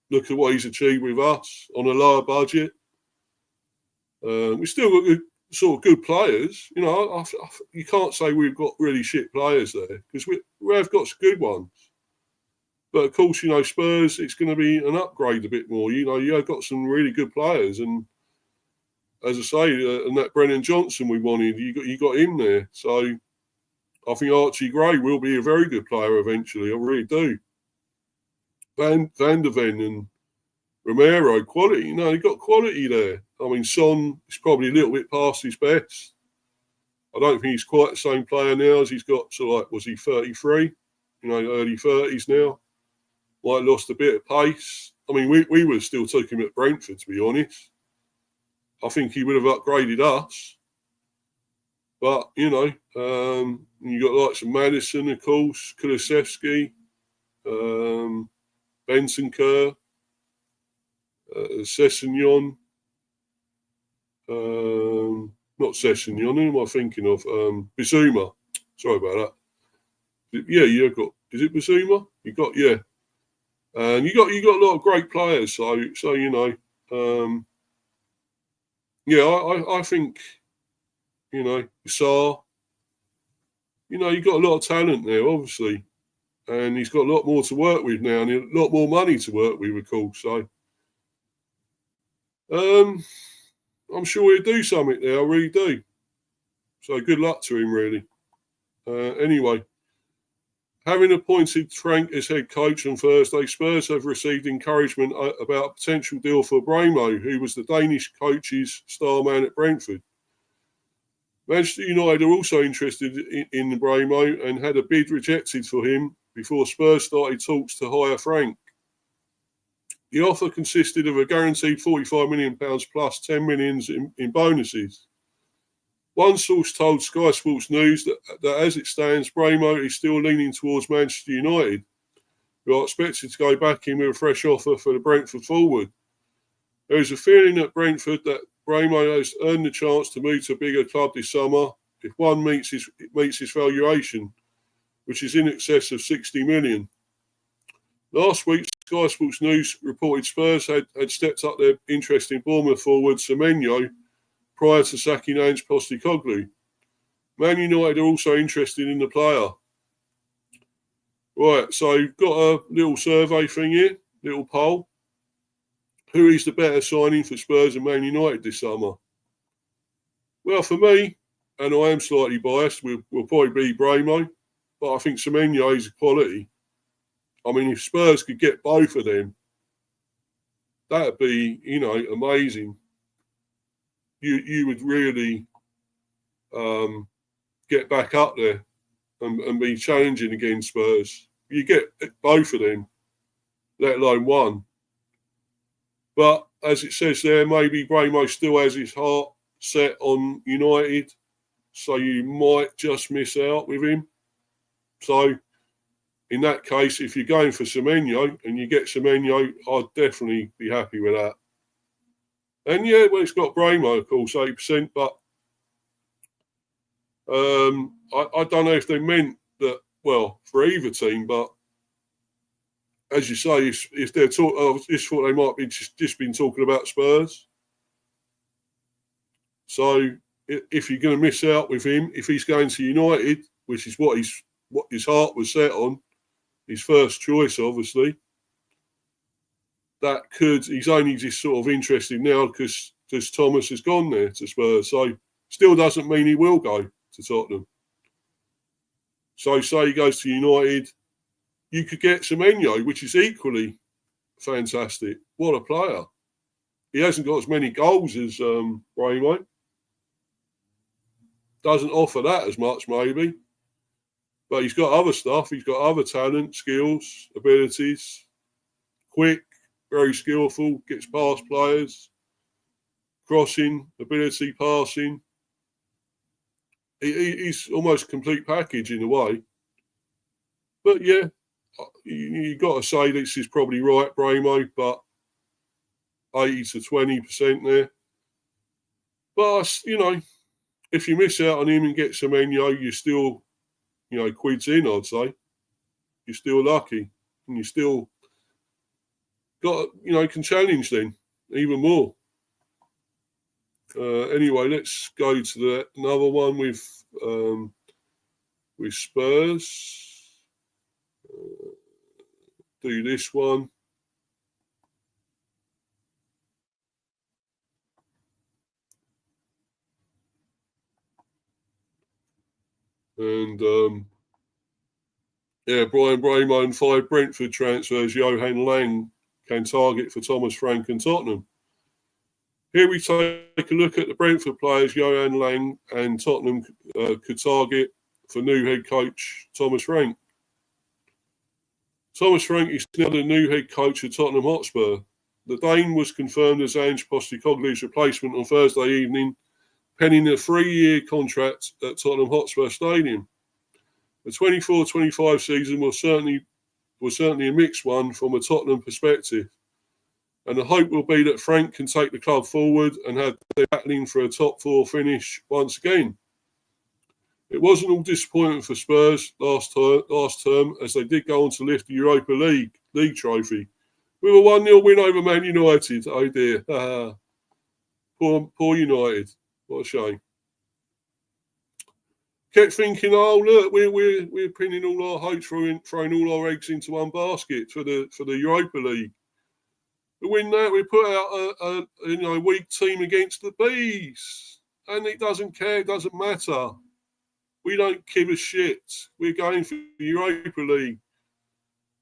Look at what he's achieved with us on a lower budget. We've still got good players. You can't say we've got really shit players there, because we have got some good ones. But of course, Spurs, it's going to be an upgrade a bit more. You have got some really good players, and as I say, and that Brennan Johnson we wanted, you got him there. So I think Archie Gray will be a very good player eventually. I really do. Van der Ven and Romero, quality. You've got quality there. I mean, Son is probably a little bit past his best. I don't think he's quite the same player now as he's got. So, was he 33? Early 30s now. Might have lost a bit of pace. I mean, we would have still took him at Brentford, to be honest. I think he would have upgraded us. But, you got likes of Madison, of course, Kulusevski, Bentancur, Sessegnon. Not Sessegnon, who am I thinking of? Bissouma. Sorry about that. Yeah, you've got, is it Bissouma? And you got a lot of great players, so I think, Sarr, you've got a lot of talent there, obviously. And he's got a lot more to work with now, and a lot more money to work with, of course. So, I'm sure he'll do something there. I really do. So, good luck to him, really. Anyway, having appointed Frank as head coach on Thursday, Spurs have received encouragement about a potential deal for Mbeumo, who was the Danish coach's star man at Brentford. Manchester United are also interested in Mbeumo and had a bid rejected for him before Spurs started talks to hire Frank. The offer consisted of a guaranteed £45 million plus 10 million in bonuses. One source told Sky Sports News that as it stands, Mbeumo is still leaning towards Manchester United, who are expected to go back in with a fresh offer for the Brentford forward. There is a feeling at Brentford that Mbeumo has earned the chance to move to a bigger club this summer if one meets his valuation, which is in excess of 60 million. Last week, Sky Sports News reported Spurs had stepped up their interest in Bournemouth forward Semenyo prior to sacking Ange Postecoglou. Man United are also interested in the player. Right, so got a little survey thing here, little poll. Who is the better signing for Spurs and Man United this summer? Well, for me, and I am slightly biased, will probably be Mbeumo, but I think Semenyo is a quality. I mean, if Spurs could get both of them, that'd be, amazing. You would really get back up there and be challenging against Spurs. You get both of them, let alone one. But as it says there, maybe Mbeumo still has his heart set on United, so you might just miss out with him. So in that case, if you're going for Semenyo and you get Semenyo, I'd definitely be happy with that. And yeah, well, it's got Mbeumo, of course, 8%, but I don't know if they meant that, well, for either team, but as you say, if they're talking, I just thought they might be just been talking about Spurs. So if you're going to miss out with him, if he's going to United, which is what his heart was set on, his first choice, obviously, he's only just sort of interested now because Thomas has gone there to Spurs. So still doesn't mean he will go to Tottenham. So say he goes to United, you could get Semenyo, which is equally fantastic. What a player. He hasn't got as many goals as Mbeumo. Doesn't offer that as much, maybe. But he's got other stuff. He's got other talent, skills, abilities. Quick, very skillful, gets past players. Crossing, ability, passing. He's almost a complete package in a way. But yeah, you got to say this is probably right, Mbeumo, but 80 to 20% there. But, if you miss out on him and get Semenyo, you're still, quids in, I'd say. You're still lucky. And you still got, can challenge then even more. Anyway, let's go to another one with Spurs. Do this one. And Brian Mbeumo and 5 Brentford transfers. Johan Lang can target for Thomas Frank and Tottenham. Here we take a look at the Brentford players Johan Lang and Tottenham could target for new head coach Thomas Frank. Thomas Frank is now the new head coach of Tottenham Hotspur. The Dane was confirmed as Ange Postecoglou's replacement on Thursday evening, penning a 3-year contract at Tottenham Hotspur Stadium. The 24-25 season was certainly a mixed one from a Tottenham perspective. And the hope will be that Frank can take the club forward and have them battling for a top 4 finish once again. It wasn't all disappointment for Spurs last term as they did go on to lift the Europa League trophy with a 1-0 win over Man United. Oh dear. Poor United. What a shame. Kept thinking, oh look, we're pinning all our hopes, throwing all our eggs into one basket for the Europa League. We win that, we put out a weak team against the Bees, and it doesn't care, it doesn't matter. We don't give a shit. We're going for the Europa League,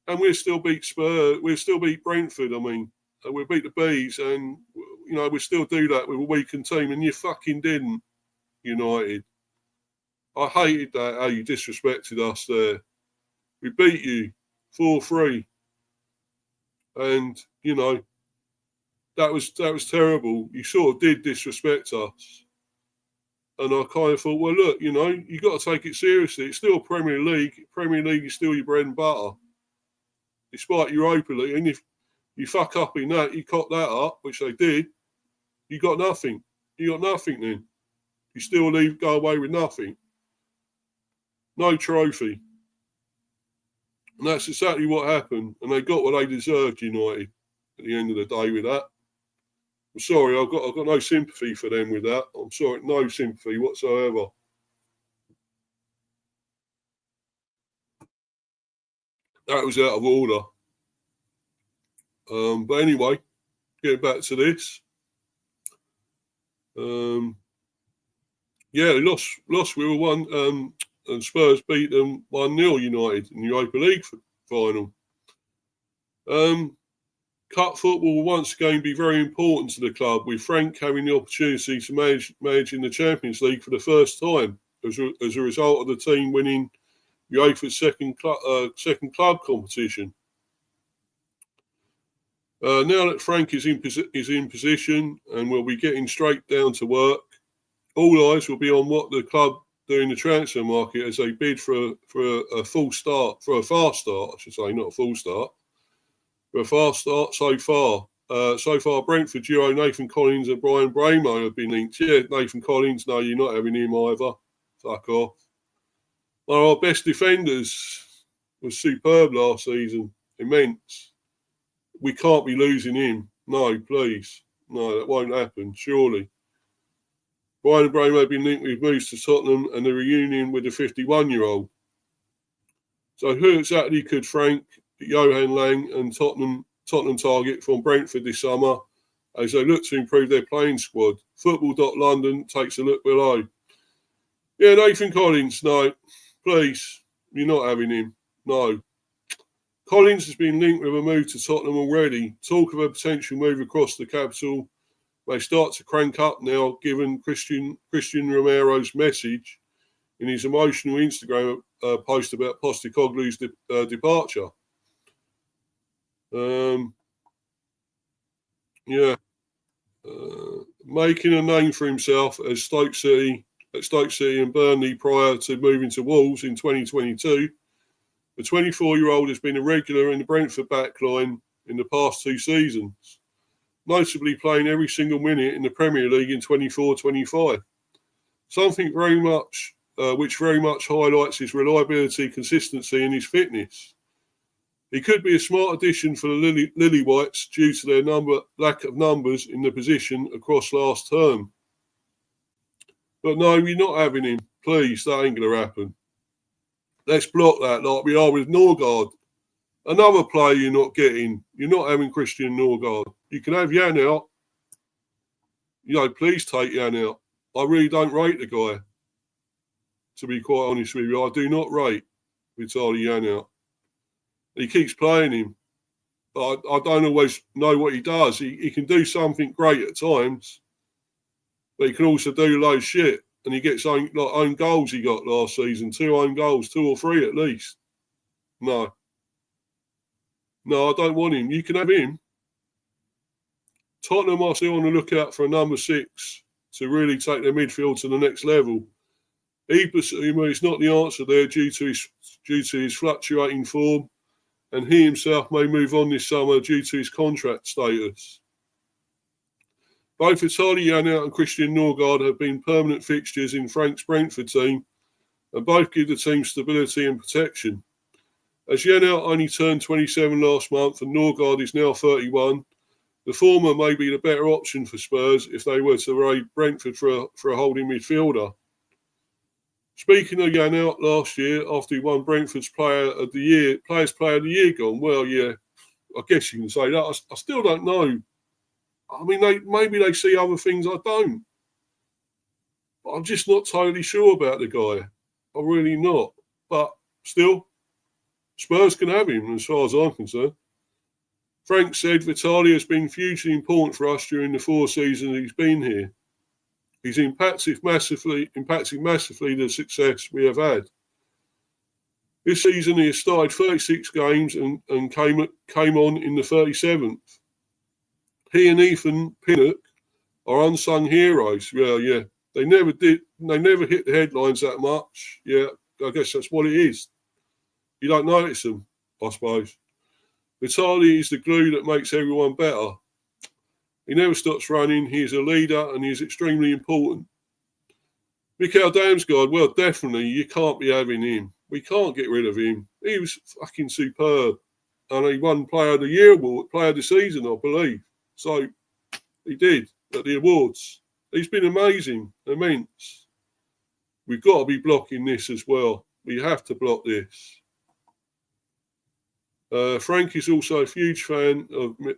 and we'll still beat Spurs. We'll still beat Brentford. We'll beat the Bees, and we still do that with a weakened team. And you fucking didn't, United. I hated that how you disrespected us there. We beat you 4-3, and that was terrible. You sort of did disrespect us. And I kind of thought, well, look, you got to take it seriously. It's still Premier League. Premier League is still your bread and butter. Despite Europa League. And if you fuck up in that, you cock that up, which they did, you got nothing. You got nothing then. You still go away with nothing. No trophy. And that's exactly what happened. And they got what they deserved, United, at the end of the day with that. I'm sorry, I've got no sympathy for them with that. I'm sorry, no sympathy whatsoever. That was out of order. But anyway, getting back to this. They lost. We were 1, and Spurs beat them 1-0 United in the Europa League final. Cup football will once again be very important to the club, with Frank having the opportunity to manage in the Champions League for the first time as a result of the team winning UEFA's second club competition. Now that Frank is in position and will be getting straight down to work, all eyes will be on what the club doing the transfer market as they bid for a fast start, I should say, not a full start, for a fast start so far. So far, Brentford duo Nathan Collins and Brian Mbeumo have been linked. Yeah, Nathan Collins, no, you're not having him either. Fuck off. One of our best defenders was superb last season. Immense. We can't be losing him. No, please. No, that won't happen, surely. Brian Mbeumo have been linked with moves to Tottenham and the reunion with the 51-year-old. So who exactly could Frank, Johan Lang and Tottenham target from Brentford this summer as they look to improve their playing squad? Football.London takes a look below. Yeah, Nathan Collins, no. Please, you're not having him. No. Collins has been linked with a move to Tottenham already. Talk of a potential move across the capital may start to crank up now, given Christian Romero's message in his emotional Instagram post about Postecoglou's departure. Making a name for himself at Stoke City and Burnley prior to moving to Wolves in 2022. The 24-year-old has been a regular in the Brentford backline in the past 2 seasons, notably playing every single minute in the Premier League in 24-25. Something which very much highlights his reliability, consistency and his fitness. He could be a smart addition for the Lily Whites due to their lack of numbers in the position across last term. But no, we're not having him. Please, that ain't going to happen. Let's block that like we are with Norgard. Another player you're not getting. You're not having Christian Norgard. You can have Jan out. Please take Jan out. I really don't rate the guy. To be quite honest with you, I do not rate Vitaly Jan out. He keeps playing him. But I don't always know what he does. He can do something great at times. But he can also do low shit. And he gets own goals he got last season. 2 own goals, 2 or 3 at least. No, I don't want him. You can have him. Tottenham are still on the lookout for a number 6 to really take their midfield to the next level. It's not the answer there due to his fluctuating form, and he himself may move on this summer due to his contract status. Both Vitaly Janelt and Christian Norgard have been permanent fixtures in Frank's Brentford team, and both give the team stability and protection. As Janelt only turned 27 last month and Norgard is now 31, the former may be the better option for Spurs if they were to raid Brentford for a holding midfielder. Speaking of Janelt last year, after he won Brentford's Players Player of the Year gone, well, yeah, I guess you can say that. I still don't know. I mean, maybe they see other things I don't. But I'm just not totally sure about the guy. I'm really not. But still, Spurs can have him as far as I'm concerned. Frank said Vitaly has been hugely important for us during the 4 seasons he's been here. He's impacting massively the success we have had. This season he has started 36 games and came on in the 37th. He and Ethan Pinnock are unsung heroes. Yeah. They never hit the headlines that much. Yeah, I guess that's what it is. You don't notice them, I suppose. Vitaly is the glue that makes everyone better. He never stops running. He is a leader and he is extremely important. Mikael Damsgaard, well, definitely, you can't be having him. We can't get rid of him. He was fucking superb. And he won Player of the Year award, Player of the Season, I believe. So he did at the awards. He's been amazing, immense. We've got to be blocking this as well. We have to block this. Frank is also a huge fan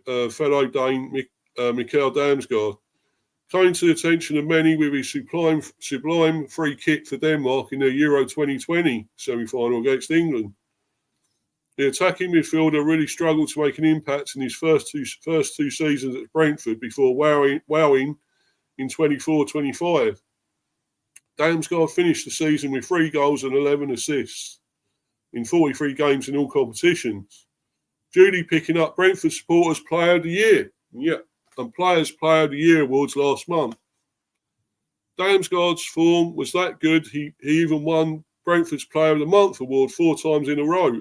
of fellow Dane Mikael Damsgaard, coming to the attention of many with his sublime free kick for Denmark in their Euro 2020 semi-final against England. The attacking midfielder really struggled to make an impact in his first two seasons at Brentford before wowing in 24-25. Damsgaard finished the season with 3 goals and 11 assists in 43 games in all competitions. Duly picking up Brentford Supporters Player of the Year. Yeah, and Players Player of the Year awards last month. Damsgaard's form was that good. He even won Brentford's Player of the Month award 4 times in a row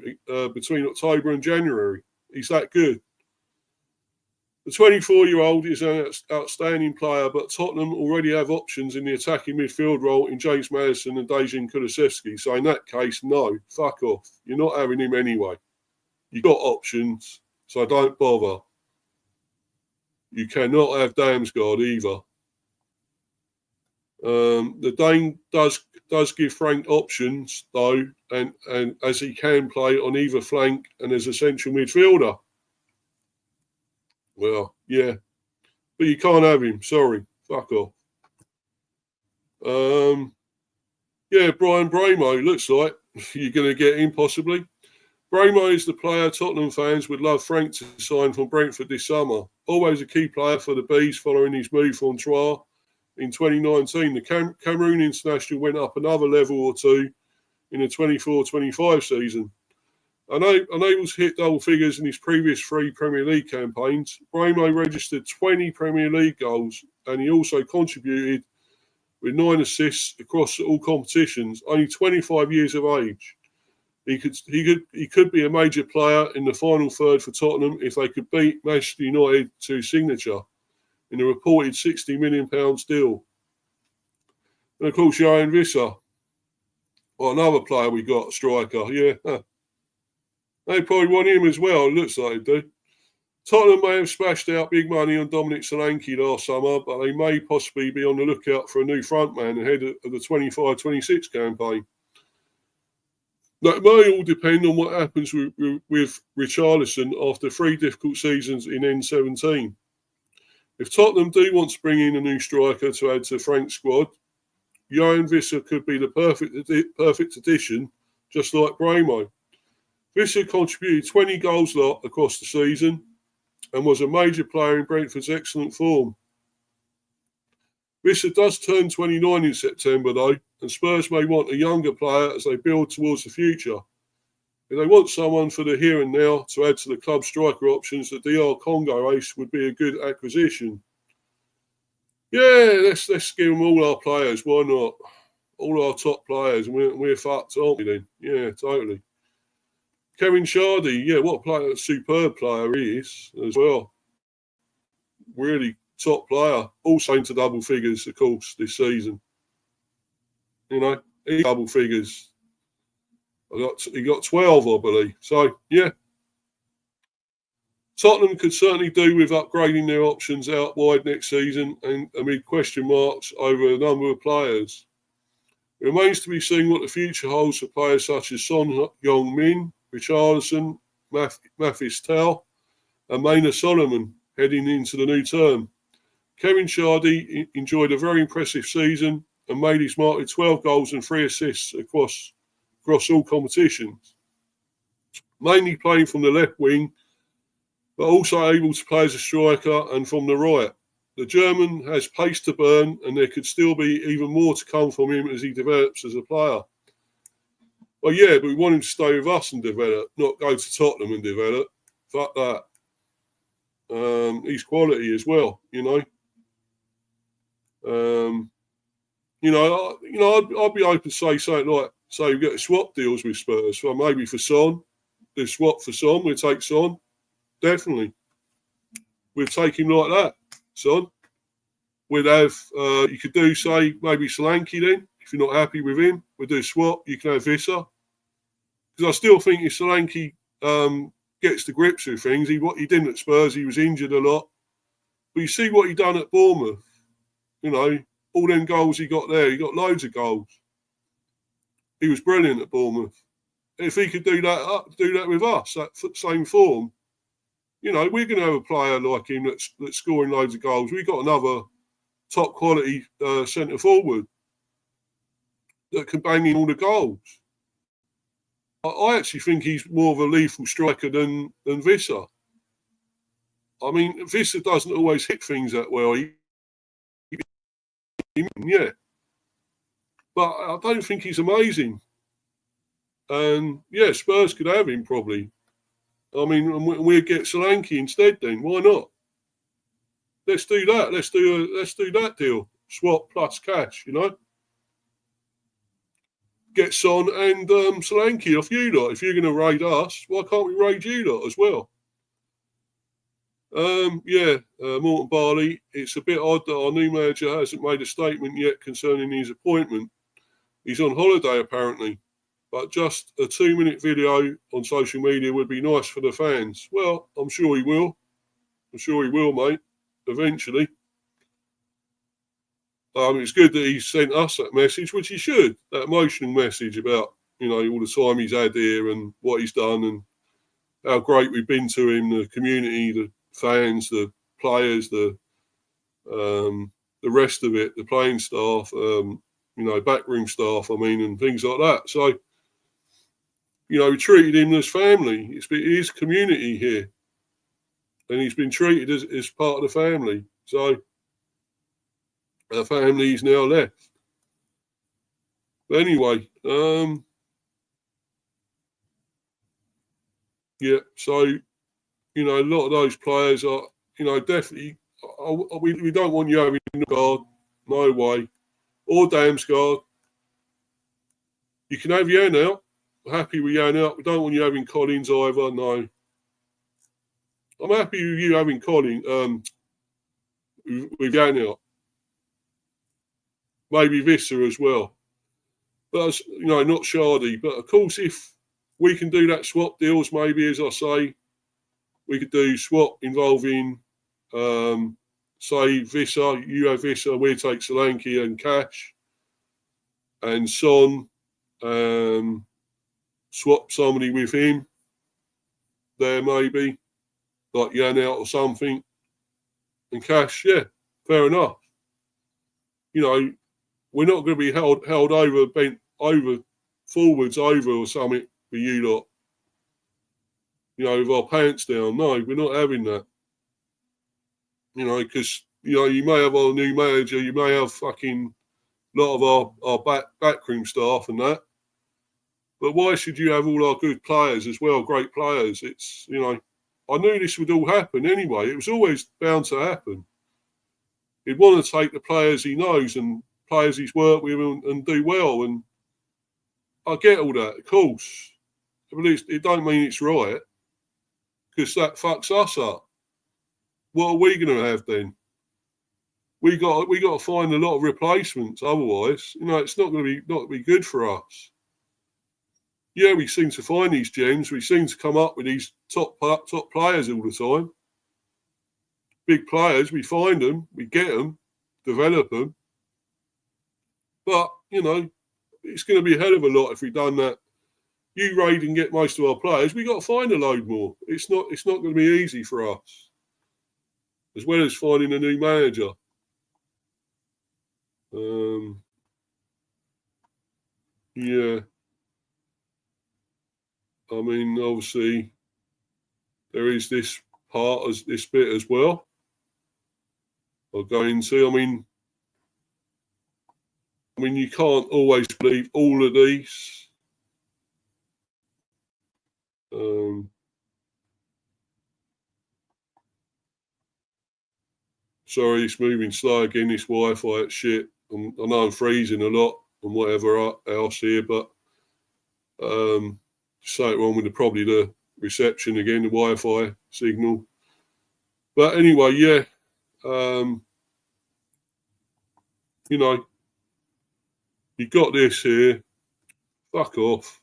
between October and January. He's that good. The 24-year-old is an outstanding player, but Tottenham already have options in the attacking midfield role in James Maddison and Dejan Kulusevski. So in that case, no, fuck off. You're not having him anyway. You've got options, so don't bother. You cannot have Damsgaard either. The Dane does give Frank options though, and as he can play on either flank and as a central midfielder. Well, yeah, but you can't have him. Sorry, fuck off. Yeah, Brian Mbeumo looks like you're going to get him possibly. Mbeumo is the player Tottenham fans would love Frank to sign from Brentford this summer. Always a key player for the Bees following his move from Troyes. In 2019, the Cameroon international went up another level or two in the 24-25 season. Unable to hit double figures in his previous 3 Premier League campaigns, Mbeumo registered 20 Premier League goals, and he also contributed with 9 assists across all competitions. Only 25 years of age, he could be a major player in the final third for Tottenham if they could beat Manchester United to signature in a reported £60 million deal. And of course, Johan Visser, well, another player we got, striker, yeah. They probably want him as well, it looks like they do. Tottenham may have splashed out big money on Dominic Solanke last summer, but they may possibly be on the lookout for a new frontman ahead of the 25-26 campaign. That may all depend on what happens with Richarlison after 3 difficult seasons in N17. If Tottenham do want to bring in a new striker to add to Frank's squad, Johan Visser could be the perfect addition, just like Mbeumo. Visser contributed 20 goals across the season and was a major player in Brentford's excellent form. Visser does turn 29 in September though, and Spurs may want a younger player as they build towards the future. If they want someone for the here and now to add to the club striker options, the DR Congo ace would be a good acquisition. Yeah, let's give them all our players. Why not? All our top players, and we're fucked, aren't we then? Yeah, totally. Kevin Shardy, yeah, what a player, superb player he is as well. Really top player. Also into double figures, of course, this season. You know, he double figures. He got 12, I believe. So, yeah. Tottenham could certainly do with upgrading their options out wide next season and amid question marks over a number of players. It remains to be seen what the future holds for players such as Son Heung-min, Richarlison, Mathis Tel, and Maina Solomon heading into the new term. Kevin Shardy enjoyed a very impressive season and made his mark with 12 goals and 3 assists across all competitions. Mainly playing from the left wing, but also able to play as a striker and from the right. The German has pace to burn, and there could still be even more to come from him as he develops as a player. Well, yeah, but we want him to stay with us and develop, not go to Tottenham and develop. Fuck that. He's quality as well, you know. I'd be open to say something like, we get swap deals with Spurs, so maybe for Son. The swap for Son, we'll take Son. Definitely. We'll take him like that, Son. We'd have, you could do, say, maybe Solanke then. If you're not happy with him, we'll do a swap. You can have Visser. Because I still think if Solanke gets to grips with things, what he didn't at Spurs, he was injured a lot. But you see what he done at Bournemouth. You know, all them goals he got there, he got loads of goals. He was brilliant at Bournemouth. If he could do that with us, that same form, you know, we're going to have a player like him that's scoring loads of goals. We've got another top quality centre forward that can bang in all the goals. I actually think he's more of a lethal striker than Visser. I mean, Visser doesn't always hit things that well. Yeah. But I don't think he's amazing. And, yeah, Spurs could have him probably. I mean, we'll get Solanke instead then. Why not? Let's do that. Let's do that deal. swap plus cash, you know. Get Son and Solanke off you lot. If you're going to raid us, why can't we raid you lot as well? Morton Barley, it's a bit odd that our new manager hasn't made a statement yet concerning his appointment. He's on holiday apparently, but just a 2-minute video on social media would be nice for the fans. Well, I'm sure he will. I'm sure he will, mate, eventually. It's good that he sent us that message, which he should, that emotional message about, you know, all the time he's had here and what he's done and how great we've been to him, the community, the fans, the players, the rest of it, the playing staff, backroom staff, and things like that. So, you know, we treated him as family. It's his community here. And he's been treated as part of the family. So, our family's now left. But anyway, so, you know, a lot of those players are, you know, definitely, we don't want you having Guard, no way, or Damsgaard. You can have Yan out. We're happy with Yan out. We don't want you having Collins either, no. I'm happy with you having Collins, with Yan out. Maybe Visser as well. But, you know, not Shardy. But, of course, if we can do that swap deals, maybe, as I say, we could do swap involving, say, Visser. You have Visser, we take Solanke and Cash. And Son, swap somebody with him there, maybe. Like Yan out or something. And Cash, yeah, fair enough. You know, we're not going to be held over, bent over, forwards over or something for you lot. You know, with our pants down. No, we're not having that. You know, because, you know, you may have our new manager, you may have fucking lot of our backroom staff and that. But why should you have all our good players as well, great players? It's, you know, I knew this would all happen anyway. It was always bound to happen. He'd want to take the players he knows and players he's worked with and do well. And I get all that, of course. But it don't mean it's right, because that fucks us up. What are we going to have then? We got to find a lot of replacements. Otherwise, you know, it's not going to be good for us. Yeah, we seem to find these gems. We seem to come up with these top players all the time. Big players, we find them, we get them, develop them. But, you know, it's going to be a hell of a lot if we've done that. You raid and get most of our players, we got to find a load more. It's not going to be easy for us. As well as finding a new manager. Yeah. I mean, obviously, there is this bit as well. I'll go into. I mean, you can't always believe all of these. Sorry, it's moving slow again, this Wi-Fi, it's shit. I know I'm freezing a lot and whatever else here, but something wrong with probably the reception again, the Wi-Fi signal. But anyway, yeah, you know, you got this here. Fuck off.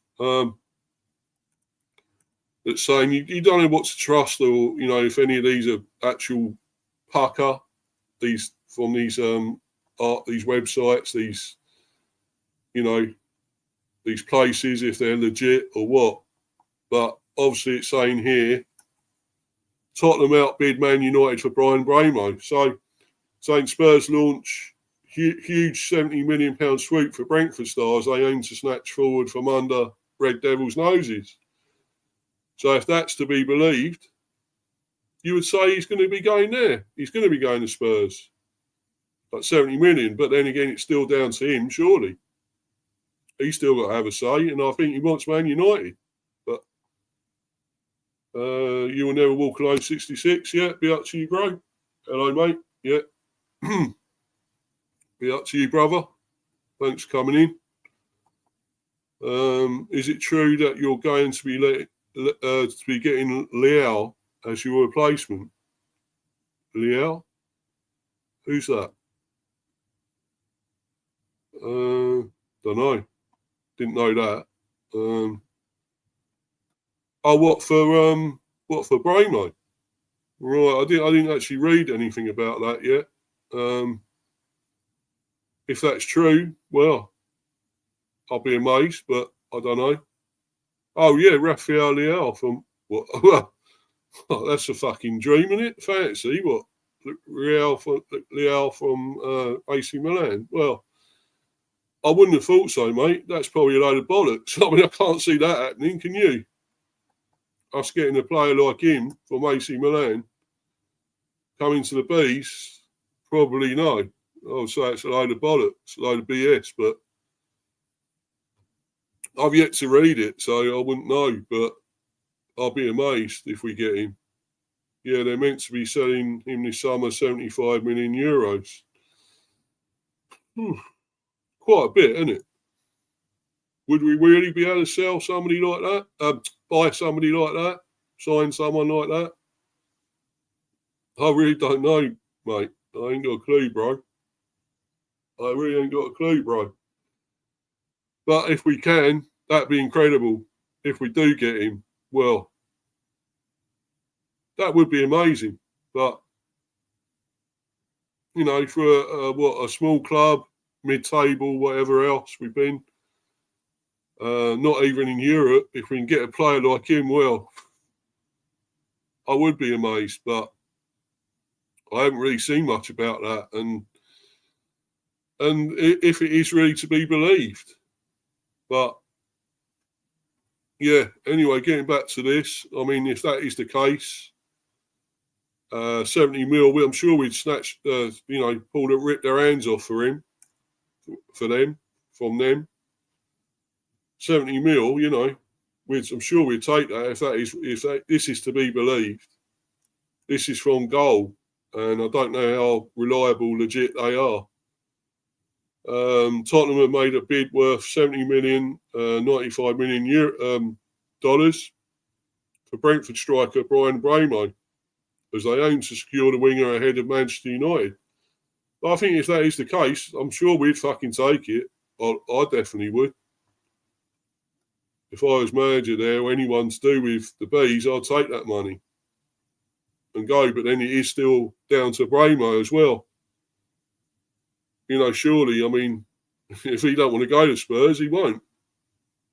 That's saying you don't know what to trust, or, you know, if any of these are actual pucker, these from these these websites, these, you know, these places, if they're legit or what. But obviously it's saying here, Tottenham outbid Man United for Brian Mbeumo. So saying Spurs launch huge £70 million swoop for Brentford stars they aim to snatch forward from under Red Devils' noses. So if that's to be believed, you would say he's going to be going there. He's going to be going to Spurs. Like 70 million, but then again, it's still down to him, surely. He's still got to have a say, and I think he wants Man United. But you will never walk alone 66. Yeah, be up to you, bro. Hello, mate. Yeah. Be up to you, brother. Thanks for coming in. Is it true that you're going to be getting Liao as your replacement? Liao? Who's that? Don't know. Didn't know that. What for Bramo? Right, I didn't actually read anything about that yet. If that's true, well, I'll be amazed, but I don't know. Oh yeah, Rafael Leao from what? Well, that's a fucking dream, isn't it? Fancy what? Leao from AC Milan. Well, I wouldn't have thought so, mate. That's probably a load of bollocks. I mean, I can't see that happening. Can you? Us getting a player like him from AC Milan coming to the Bees, probably no. I'll say it's a load of bollocks, a load of BS, but I've yet to read it, so I wouldn't know, but I'll be amazed if we get him. Yeah, they're meant to be selling him this summer, 75 million euros. Quite a bit, isn't it? Would we really be able to sell somebody like that? Buy somebody like that? Sign someone like that? I really don't know, mate. I ain't got a clue, bro. I really ain't got a clue, bro. But if we can, that'd be incredible. If we do get him, well, that would be amazing. But, you know, for a small club, mid-table, whatever else we've been, not even in Europe, if we can get a player like him, well, I would be amazed. But I haven't really seen much about that. And if it is really to be believed. But, yeah, anyway, getting back to this, I mean, if that is the case, 70 mil, I'm sure we'd snatch, rip their hands off from them. 70 mil, you know, I'm sure we'd take that this is to be believed. This is from Goal, and I don't know how reliable, legit they are. Tottenham have made a bid worth 70 million, 95 million dollars for Brentford striker Brian Mbeumo, as they aim to secure the winger ahead of Manchester United. But I think if that is the case, I'm sure we'd fucking take it. I definitely would. If I was manager there or anyone to do with the Bees, I'd take that money and go. But then it is still down to Bramo as well. You know, surely, I mean, if he don't want to go to Spurs, he won't.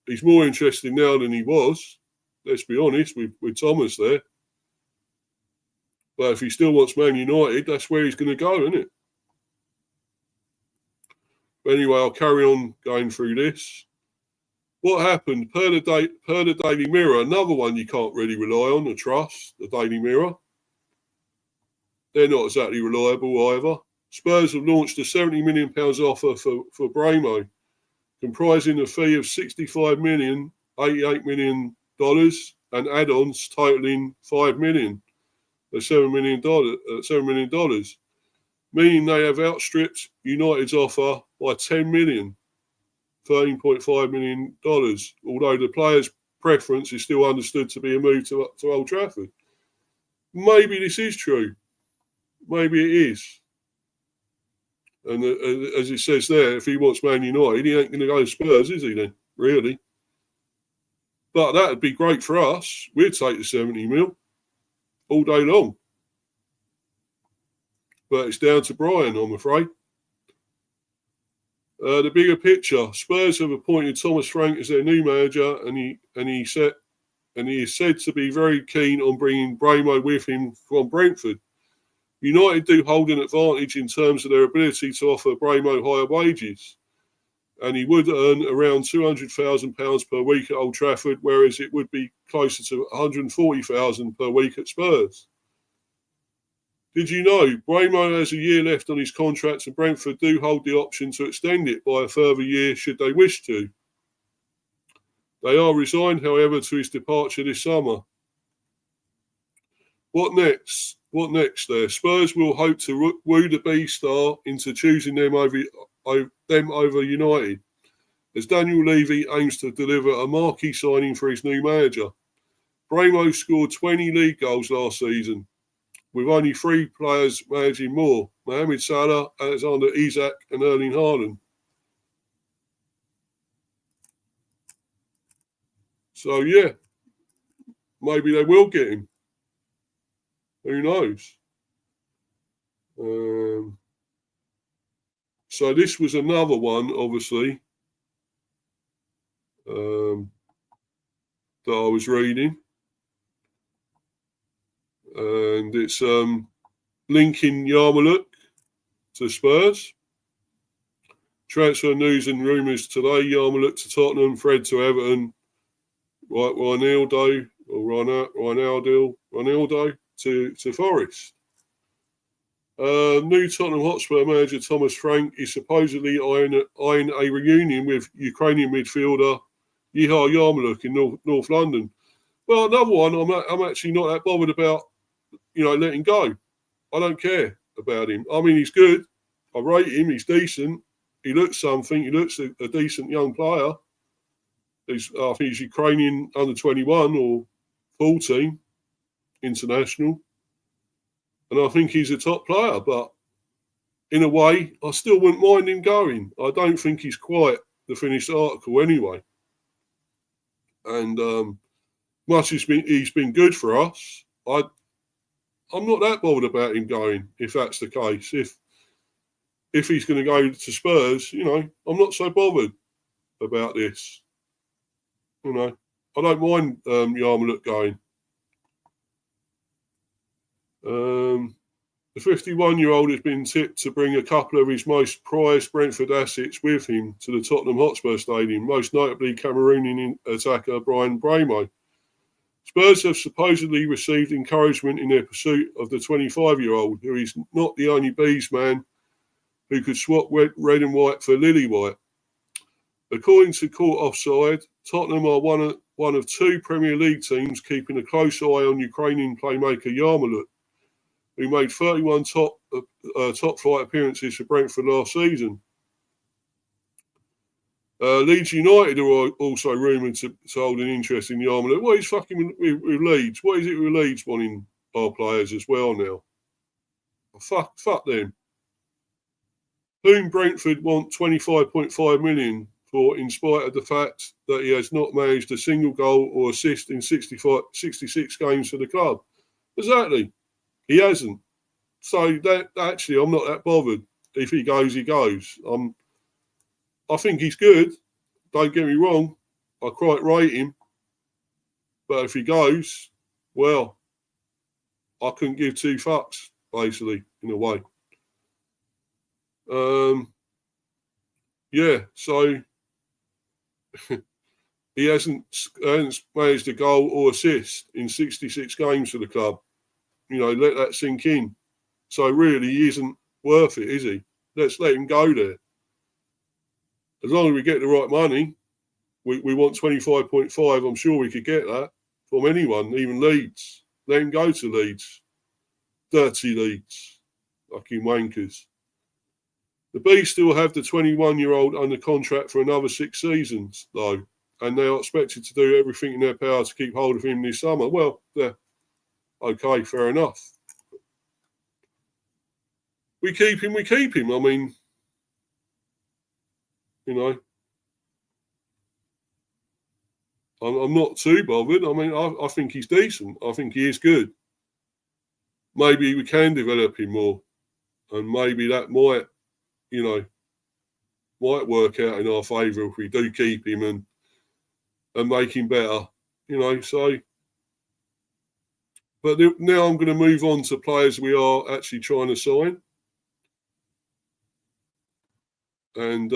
He's more interested now than he was, let's be honest, with Thomas there. But if he still wants Man United, that's where he's going to go, isn't it? But anyway, I'll carry on going through this. What happened? Per the Daily Mirror, another one you can't really rely on, or trust, the Daily Mirror. They're not exactly reliable either. Spurs have launched a £70 million offer for Bramo, comprising a fee of $65 million, $88 million, and add-ons totaling $5 million, $7 million, meaning they have outstripped United's offer by $10 million. $13.5 million, although the player's preference is still understood to be a move to Old Trafford. Maybe this is true. Maybe it is. And as it says there, if he wants Man United, he ain't going to go to Spurs, is he then? Really? But that would be great for us. We'd take the 70 mil all day long. But it's down to Brian, I'm afraid. The bigger picture: Spurs have appointed Thomas Frank as their new manager, and he is said to be very keen on bringing Bramo with him from Brentford. United do hold an advantage in terms of their ability to offer Bramo higher wages, and he would earn around £200,000 per week at Old Trafford, whereas it would be closer to £140,000 per week at Spurs. Did you know Bramo has a year left on his contract, and Brentford do hold the option to extend it by a further year should they wish to? They are resigned, however, to his departure this summer. What next? What next there? Spurs will hope to woo the B-star into choosing them over United, as Daniel Levy aims to deliver a marquee signing for his new manager. Mbeumo scored 20 league goals last season, with only 3 players managing more: Mohamed Salah, Alexander Isak and Erling Haaland. So, yeah, maybe they will get him. Who knows? So this was another one, obviously, that I was reading. And it's linking Yarmouk to Spurs. Transfer news and rumours today: Yarmouk to Tottenham, Fred to Everton, Ronaldo to Forest. New Tottenham Hotspur manager Thomas Frank is supposedly eyeing a reunion with Ukrainian midfielder Yihar Yarmouk in North London. Well, another one I'm actually not that bothered about, letting go. I don't care about him. I mean, he's good. I rate him. He's decent. He looks something. He looks a decent young player. I think he's Ukrainian under 21 or 14 international. And I think he's a top player. But in a way, I still wouldn't mind him going. I don't think he's quite the finished article anyway. And much as he's been good for us, I'm not that bothered about him going, if that's the case. If he's going to go to Spurs, I'm not so bothered about this. I don't mind Yarmouk going. The 51-year-old has been tipped to bring a couple of his most prized Brentford assets with him to the Tottenham Hotspur Stadium, most notably Cameroonian attacker Brian Mbeumo. Spurs have supposedly received encouragement in their pursuit of the 25-year-old, who is not the only bees man who could swap red and white for lily white. According to Court Offside, Tottenham are one of 2 Premier League teams keeping a close eye on Ukrainian playmaker Yarmouk, who made 31 top flight appearances for Brentford last season. Leeds United are also rumoured to hold an interest in Yarmouk. What is fucking with Leeds? What is it with Leeds wanting our players as well now? Fuck them. Whom Brentford want 25.5 million for, in spite of the fact that he has not managed a single goal or assist in 66 games for the club. Exactly. He hasn't. So that actually, I'm not that bothered. If he goes, he goes. I think he's good. Don't get me wrong. I quite rate him. But if he goes, well, I couldn't give 2 fucks, basically, in a way. So he hasn't managed a goal or assist in 66 games for the club. Let that sink in. So really, he isn't worth it, is he? Let's let him go there. As long as we get the right money, we want 25.5. I'm sure we could get that from anyone, even Leeds. Let him go to Leeds. Dirty Leeds. Fucking wankers. The Bees still have the 21-year-old under contract for another 6 seasons, though, and they are expected to do everything in their power to keep hold of him this summer. Well, yeah, okay, fair enough. We keep him. I mean, I'm not too bothered. I mean, I think he's decent. I think he is good. Maybe we can develop him more, and maybe that might work out in our favour if we do keep him and make him better. So. But now I'm going to move on to players we are actually trying to sign. And,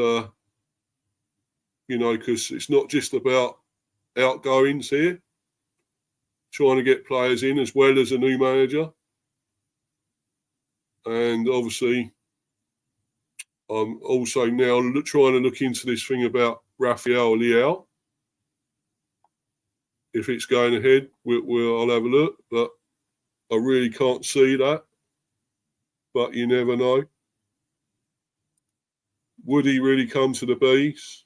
because it's not just about outgoings here, trying to get players in as well as a new manager. And obviously, I'm also now trying to look into this thing about Rafael Leao. If it's going ahead, I'll have a look. But I really can't see that, but you never know. Would he really come to the Bees?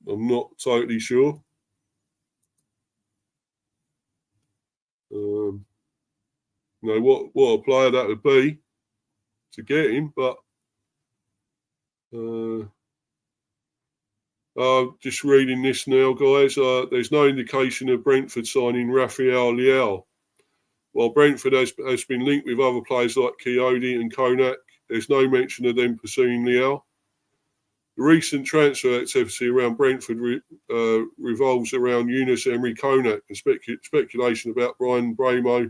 I'm not totally sure. What a player that would be to get him, but just reading this now, guys. There's no indication of Brentford signing Rafael Leao. While Brentford has been linked with other players like Coyote and Konak, there's no mention of them pursuing Leao. The recent transfer activity around Brentford revolves around Yunus Emery Konak and speculation about Brian Mbeumo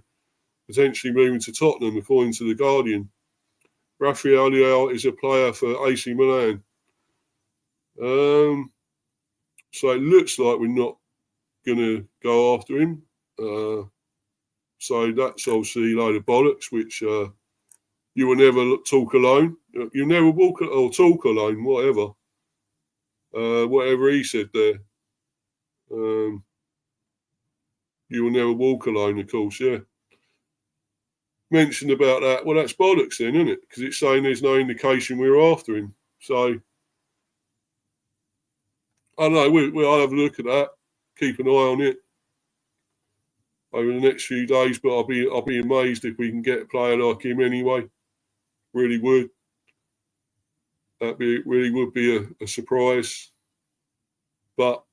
potentially moving to Tottenham, according to The Guardian. Rafael Leao is a player for AC Milan. So it looks like we're not going to go after him. So that's obviously a load of bollocks, which you will never talk alone. You'll never walk or talk alone, whatever. Whatever he said there. You will never walk alone, of course, yeah. Mentioned about that. Well, that's bollocks then, isn't it? Because it's saying there's no indication we're after him. So, I don't know. I'll have a look at that. Keep an eye on it over the next few days. But I'll be amazed if we can get a player like him anyway. Really would. That really would be a surprise. But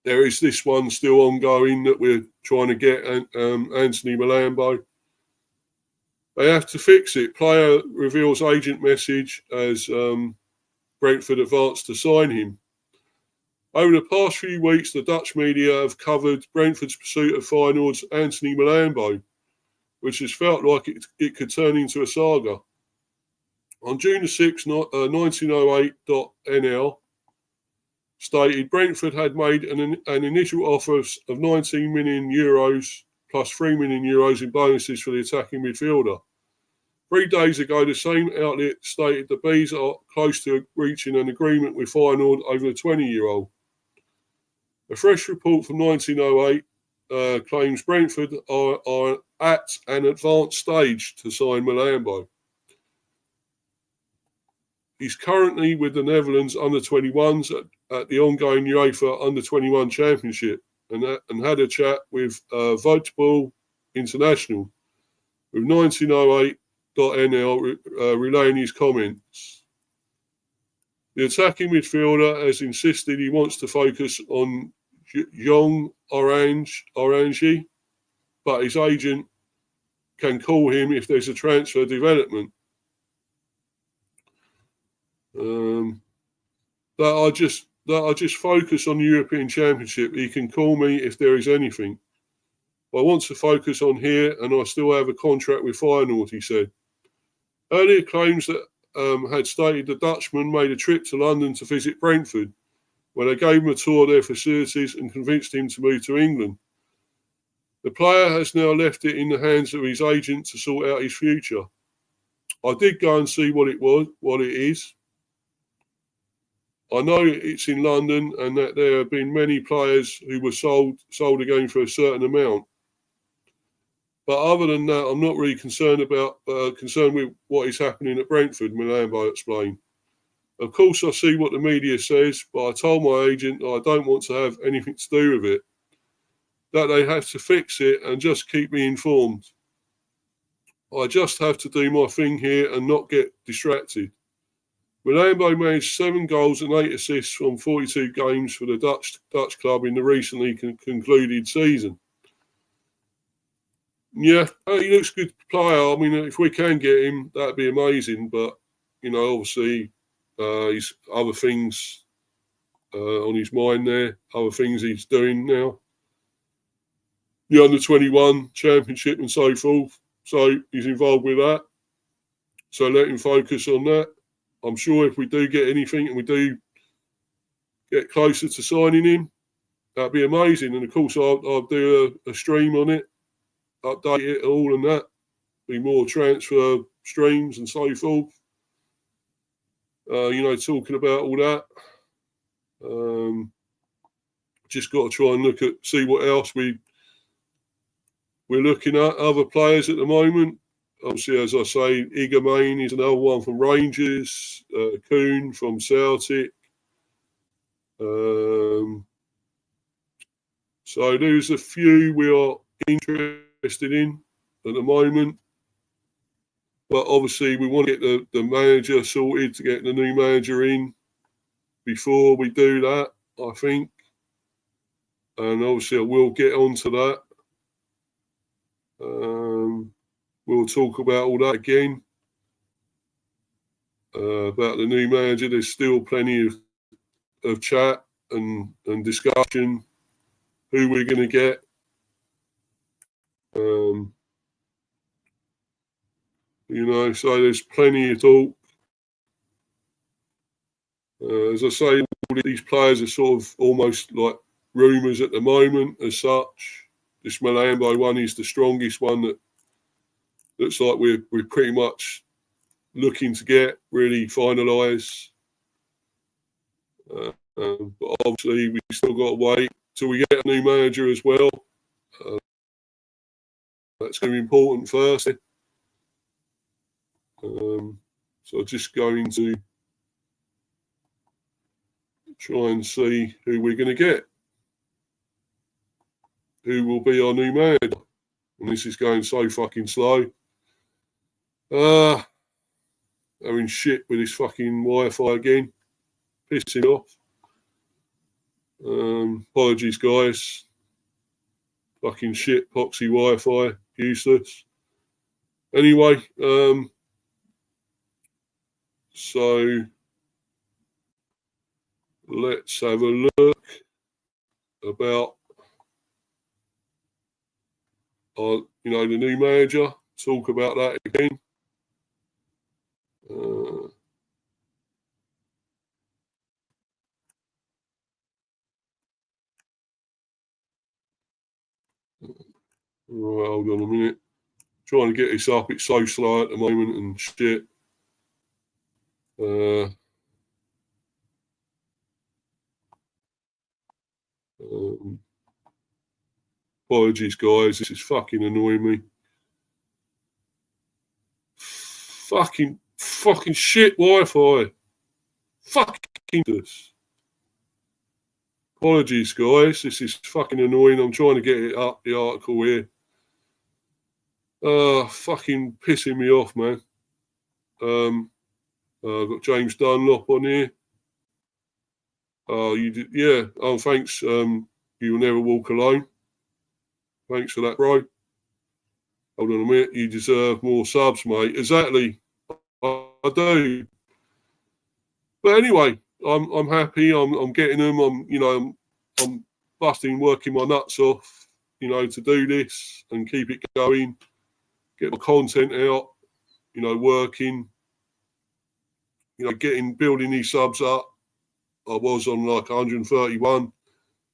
there is this one still ongoing that we're trying to get, Anthony Malambo. They have to fix it. Player reveals agent message as Brentford advance to sign him. Over the past few weeks, the Dutch media have covered Brentford's pursuit of Feyenoord's Anthony Malambo, which has felt like it could turn into a saga. On June the 6th, 1908.nl stated Brentford had made an initial offer of €19 million plus €3 million in bonuses for the attacking midfielder. 3 days ago, the same outlet stated the Bees are close to reaching an agreement with Feyenoord over the 20-year-old. A fresh report from 1908 claims Brentford are at an advanced stage to sign Malambo. He's currently with the Netherlands under-21s at the ongoing UEFA under-21 Championship and had a chat with Voetbal International, with 1908.nl relaying his comments. The attacking midfielder has insisted he wants to focus on Young Orange, but his agent can call him if there's a transfer development. That I just focus on the European Championship. He can call me if there is anything. I want to focus on here, and I still have a contract with Feyenoord, he said. Earlier claims that had stated the Dutchman made a trip to London to visit Brentford, where they gave him a tour of their facilities and convinced him to move to England. The player has now left it in the hands of his agent to sort out his future. I did go and see what it is. I know it's in London and that there have been many players who were sold again for a certain amount. But other than that, I'm not really concerned with what is happening at Brentford, Malambo explained. Of course, I see what the media says, but I told my agent that I don't want to have anything to do with it, that they have to fix it and just keep me informed. I just have to do my thing here and not get distracted. Malambo managed 7 goals and 8 assists from 42 games for the Dutch club in the recently concluded season. Yeah, he looks a good player. I mean, if we can get him, that'd be amazing. But, obviously, he's other things on his mind there, other things he's doing now. The under-21 championship and so forth. So he's involved with that. So let him focus on that. I'm sure if we do get anything and we do get closer to signing him, that'd be amazing. And of course, I'll do a stream on it, update it all and that. Be more transfer streams and so forth. Talking about all that. Just got to try and see what else we we're looking at other players at the moment. Obviously, as I say, Igamain is another one from Rangers, Kuhn from Celtic. So there's a few we are interested in at the moment. But obviously, we want to get the manager sorted to get the new manager in before we do that, I think. And obviously, I will get onto that. We'll talk about all that again. About the new manager, there's still plenty of chat and discussion. Who we're going to get. So there's plenty of talk. As I say, all these players are sort of almost like rumours at the moment as such. This Malambo one is the strongest one that looks like we're pretty much looking to get really finalise. But obviously, we still got to wait till we get a new manager as well. That's going to be important first. So just going to try and see who we're going to get. Who will be our new manager. And this is going so fucking slow. Having shit with this fucking Wi-Fi again. Pissing off. Apologies, guys. Fucking shit, poxy Wi-Fi. Useless. Anyway, so let's have a look about the new manager. Talk about that again. Right, hold on a minute. Trying to get this up. It's so slow at the moment and shit. Apologies, guys. This is fucking annoying me. Fucking shit Wi-Fi. Fucking this. Apologies, guys. This is fucking annoying. I'm trying to get it up, the article here. Fucking pissing me off, man. I've got James Dunlop on here. You did, yeah. Oh, thanks. You'll never walk alone. Thanks for that, bro. Hold on a minute. You deserve more subs, mate. Exactly. I do. But anyway, I'm happy. I'm getting them. I'm busting, working my nuts off, to do this and keep it going. Get my content out. Working. Building these subs up. I was on like 131.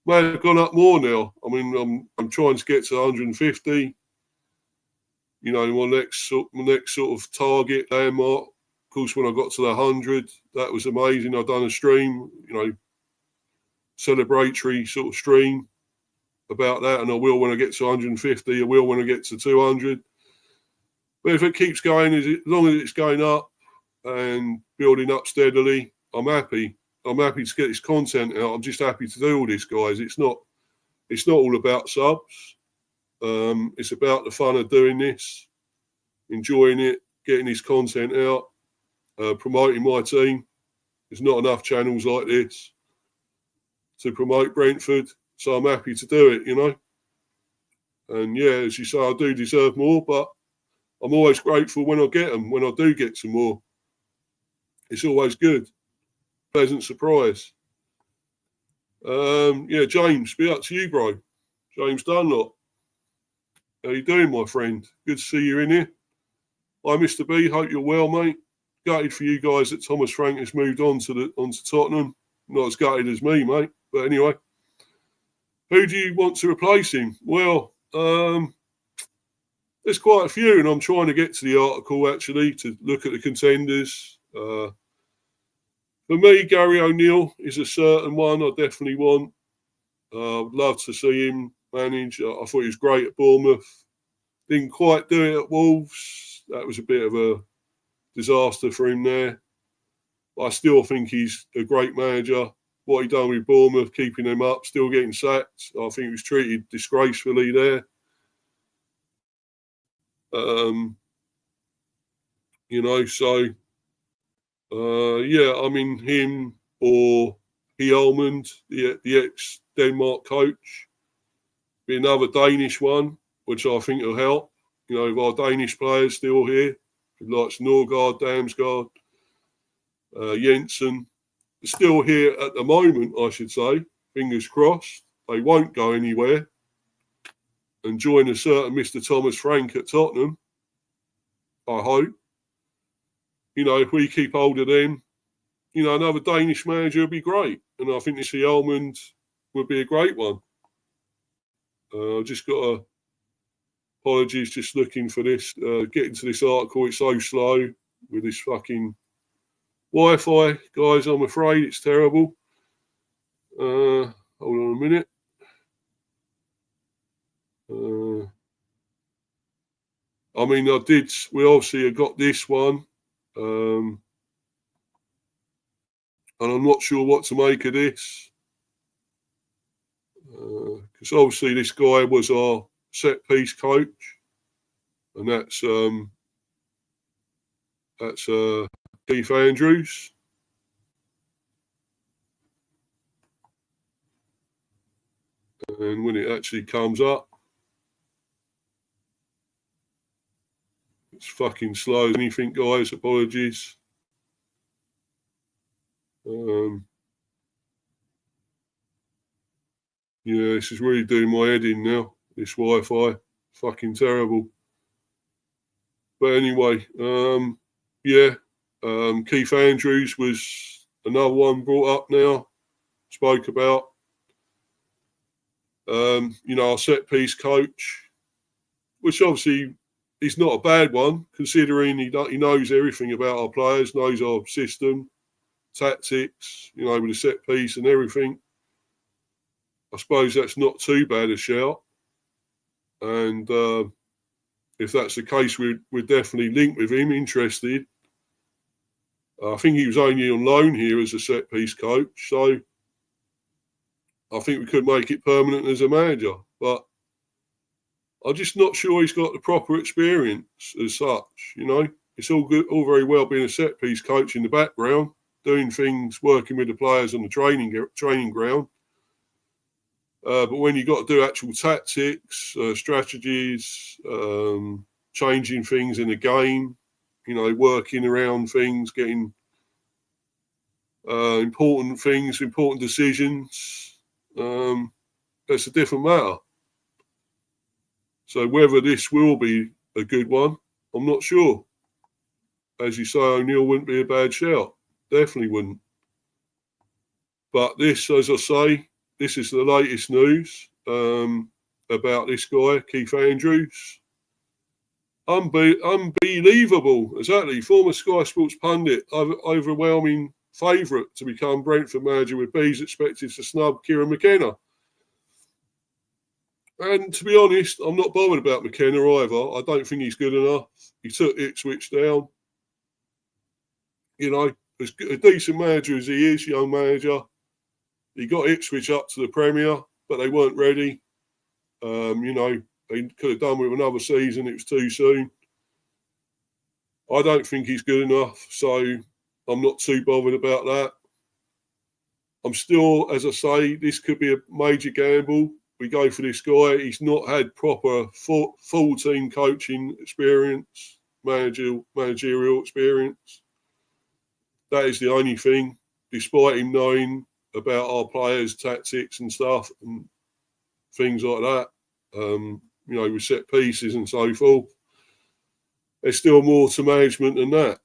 May have gone up more now. I mean, I'm trying to get to 150. My next sort of target landmark. Of course, when I got to the 100, that was amazing. I've done a stream, celebratory sort of stream about that, and I will when I get to 150. I will when I get to 200. But if it keeps going, as long as it's going up and building up steadily, I'm happy. I'm happy to get this content out. I'm just happy to do all this, guys. It's not all about subs. It's about the fun of doing this, enjoying it, getting this content out, promoting my team. There's not enough channels like this to promote Brentford, so I'm happy to do it, And yeah, as you say, I do deserve more, but I'm always grateful when I get them, when I do get some more. It's always good. Pleasant surprise. James, be up to you, bro. James Dunlop. How you doing, my friend? Good to see you in here. Hi, Mr. B. Hope you're well, mate. Gutted for you guys that Thomas Frank has moved on to Tottenham. Not as gutted as me, mate. But anyway, who do you want to replace him? Well, there's quite a few, and I'm trying to get to the article actually to look at the contenders. For me, Gary O'Neill is a certain one I definitely want. I'd love to see him manage. I thought he was great at Bournemouth. Didn't quite do it at Wolves. That was a bit of a disaster for him there. But I still think he's a great manager. What he done with Bournemouth, keeping them up, still getting sacked. I think he was treated disgracefully there. So I mean him or Hjelmund, the ex-Denmark coach, be another Danish one, which I think will help. With our Danish players still here, like Norgard, Damsgaard, Jensen, still here at the moment, I should say. Fingers crossed. They won't go anywhere and join a certain Mr. Thomas Frank at Tottenham, I hope. If we keep hold of them, another Danish manager would be great. And I think this Hjelmund would be a great one. I've just got apologies, just looking for this, getting to this article. It's so slow with this fucking Wi-Fi, guys. I'm afraid it's terrible. Hold on a minute. We obviously have got this one. And I'm not sure what to make of this. Because obviously this guy was our set-piece coach. And that's Keith Andrews. And when it actually comes up, it's fucking slow as anything, guys. Apologies. This is really doing my head in now, this Wi-Fi. Fucking terrible. But anyway, Keith Andrews was another one brought up now, spoke about. Our set-piece coach, which obviously is not a bad one, considering he knows everything about our players, knows our system, tactics, with the set-piece and everything. I suppose that's not too bad a shout. And if that's the case, we're definitely linked with him, interested. I think he was only on loan here as a set-piece coach, so I think we could make it permanent as a manager. But I'm just not sure he's got the proper experience as such. It's all good, all very well being a set-piece coach in the background, doing things, working with the players on the training ground. But when you've got to do actual tactics, strategies, changing things in the game, working around things, getting important things, important decisions, that's a different matter. So whether this will be a good one, I'm not sure. As you say, O'Neill wouldn't be a bad shout. Definitely wouldn't. But this, as I say, this is the latest news about this guy, Keith Andrews. Unbelievable, exactly. Former Sky Sports pundit, overwhelming favourite to become Brentford manager, with Bees expected to snub Kieran McKenna. And to be honest, I'm not bothered about McKenna either. I don't think he's good enough. He took Ipswich down. As a decent manager as he is, young manager, he got Ipswich up to the Premier, but they weren't ready. They could have done with another season. It was too soon. I don't think he's good enough, so I'm not too bothered about that. I'm still, as I say, this could be a major gamble. We go for this guy. He's not had proper full team coaching experience, managerial experience. That is the only thing, despite him knowing about our players' tactics and stuff and things like that, with set pieces and so forth. There's still more to management than that.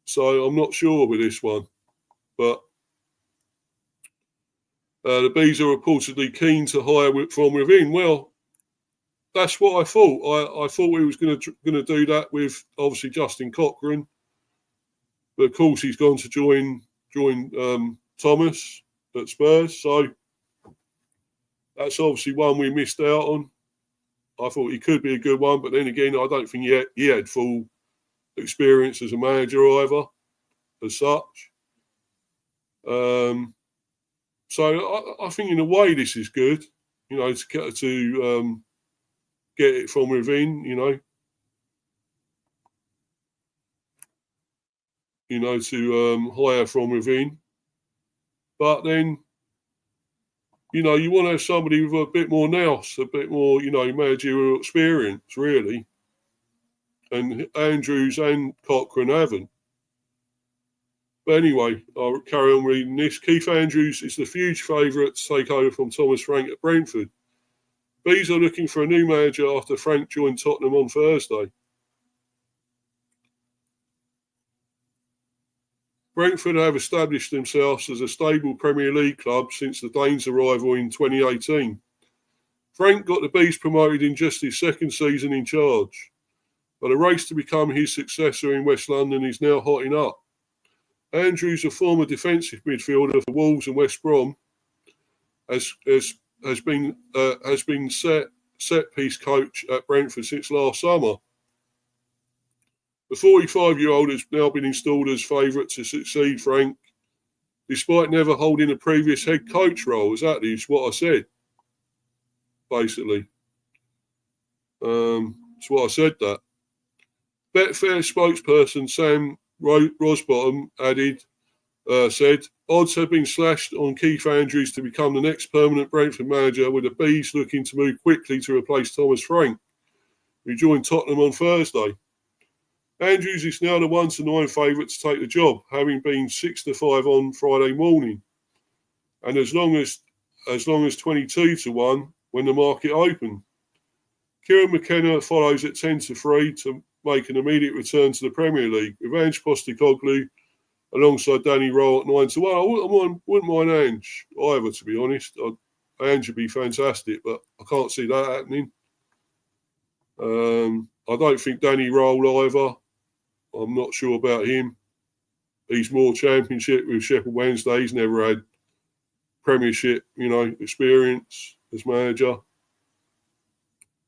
So I'm not sure with this one. But the Bees are reportedly keen to hire from within. Well, that's what I thought. I thought he was going to do that with, obviously, Justin Cochran. But, of course, he's gone to join Thomas at Spurs. So that's obviously one we missed out on. I thought he could be a good one, but then again, I don't think he had full experience as a manager either, as such. So I think in a way this is good, to get it from within, to hire from within. But then, you want to have somebody with a bit more nous, a bit more, managerial experience, really. And Andrews and Cochrane haven't. But anyway, I'll carry on reading this. Keith Andrews is the huge favourite to take over from Thomas Frank at Brentford. Bees are looking for a new manager after Frank joined Tottenham on Thursday. Brentford have established themselves as a stable Premier League club since the Danes' arrival in 2018. Frank got the Bees promoted in just his second season in charge, but a race to become his successor in West London is now hotting up. Andrews, a former defensive midfielder for Wolves and West Brom, has been set piece coach at Brentford since last summer. The 45-year-old has now been installed as favourite to succeed Frank, despite never holding a previous head coach role. Exactly, it's what I said. Basically, it's what I said. That Betfair spokesperson Sam Rosbottom said, odds have been slashed on Keith Andrews to become the next permanent Brentford manager, with the Bees looking to move quickly to replace Thomas Frank, who joined Tottenham on Thursday. Andrews is now the 1-9 favourite to take the job, having been 6-5 on Friday morning, and as long as 22-1 when the market opened. Kieran McKenna follows at 10-3 to make an immediate return to the Premier League, with Ange Postecoglou alongside Danny Rowell at 9-1. I wouldn't mind Ange either, to be honest. Ange would be fantastic, but I can't see that happening. I don't think Danny Rowell either. I'm not sure about him. He's more Championship with Sheffield Wednesday. He's never had Premiership, experience as manager.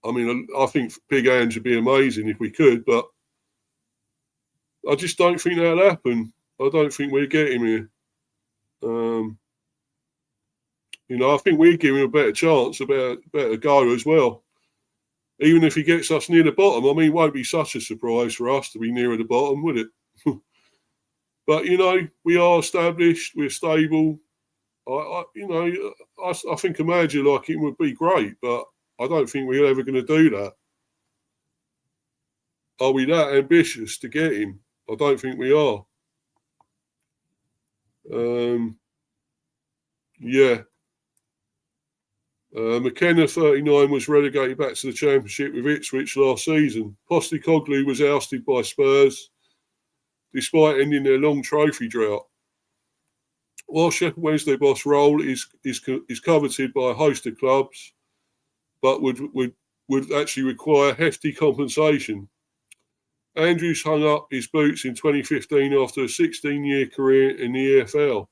I mean, I think Big Ange would be amazing if we could, but I just don't think that'll happen. I don't think we'll get him here. I think we'd give him a better chance, a better go as well. Even if he gets us near the bottom, I mean, it won't be such a surprise for us to be nearer the bottom, would it? But, we are established, we're stable. I think a manager like him would be great, but I don't think we're ever going to do that. Are we that ambitious to get him? I don't think we are. McKenna, 39, was relegated back to the Championship with Ipswich last season. Postecoglou was ousted by Spurs, despite ending their long trophy drought. While Sheffield Wednesday boss Rowell is coveted by a host of clubs, but would actually require hefty compensation. Andrews hung up his boots in 2015 after a 16-year career in the EFL.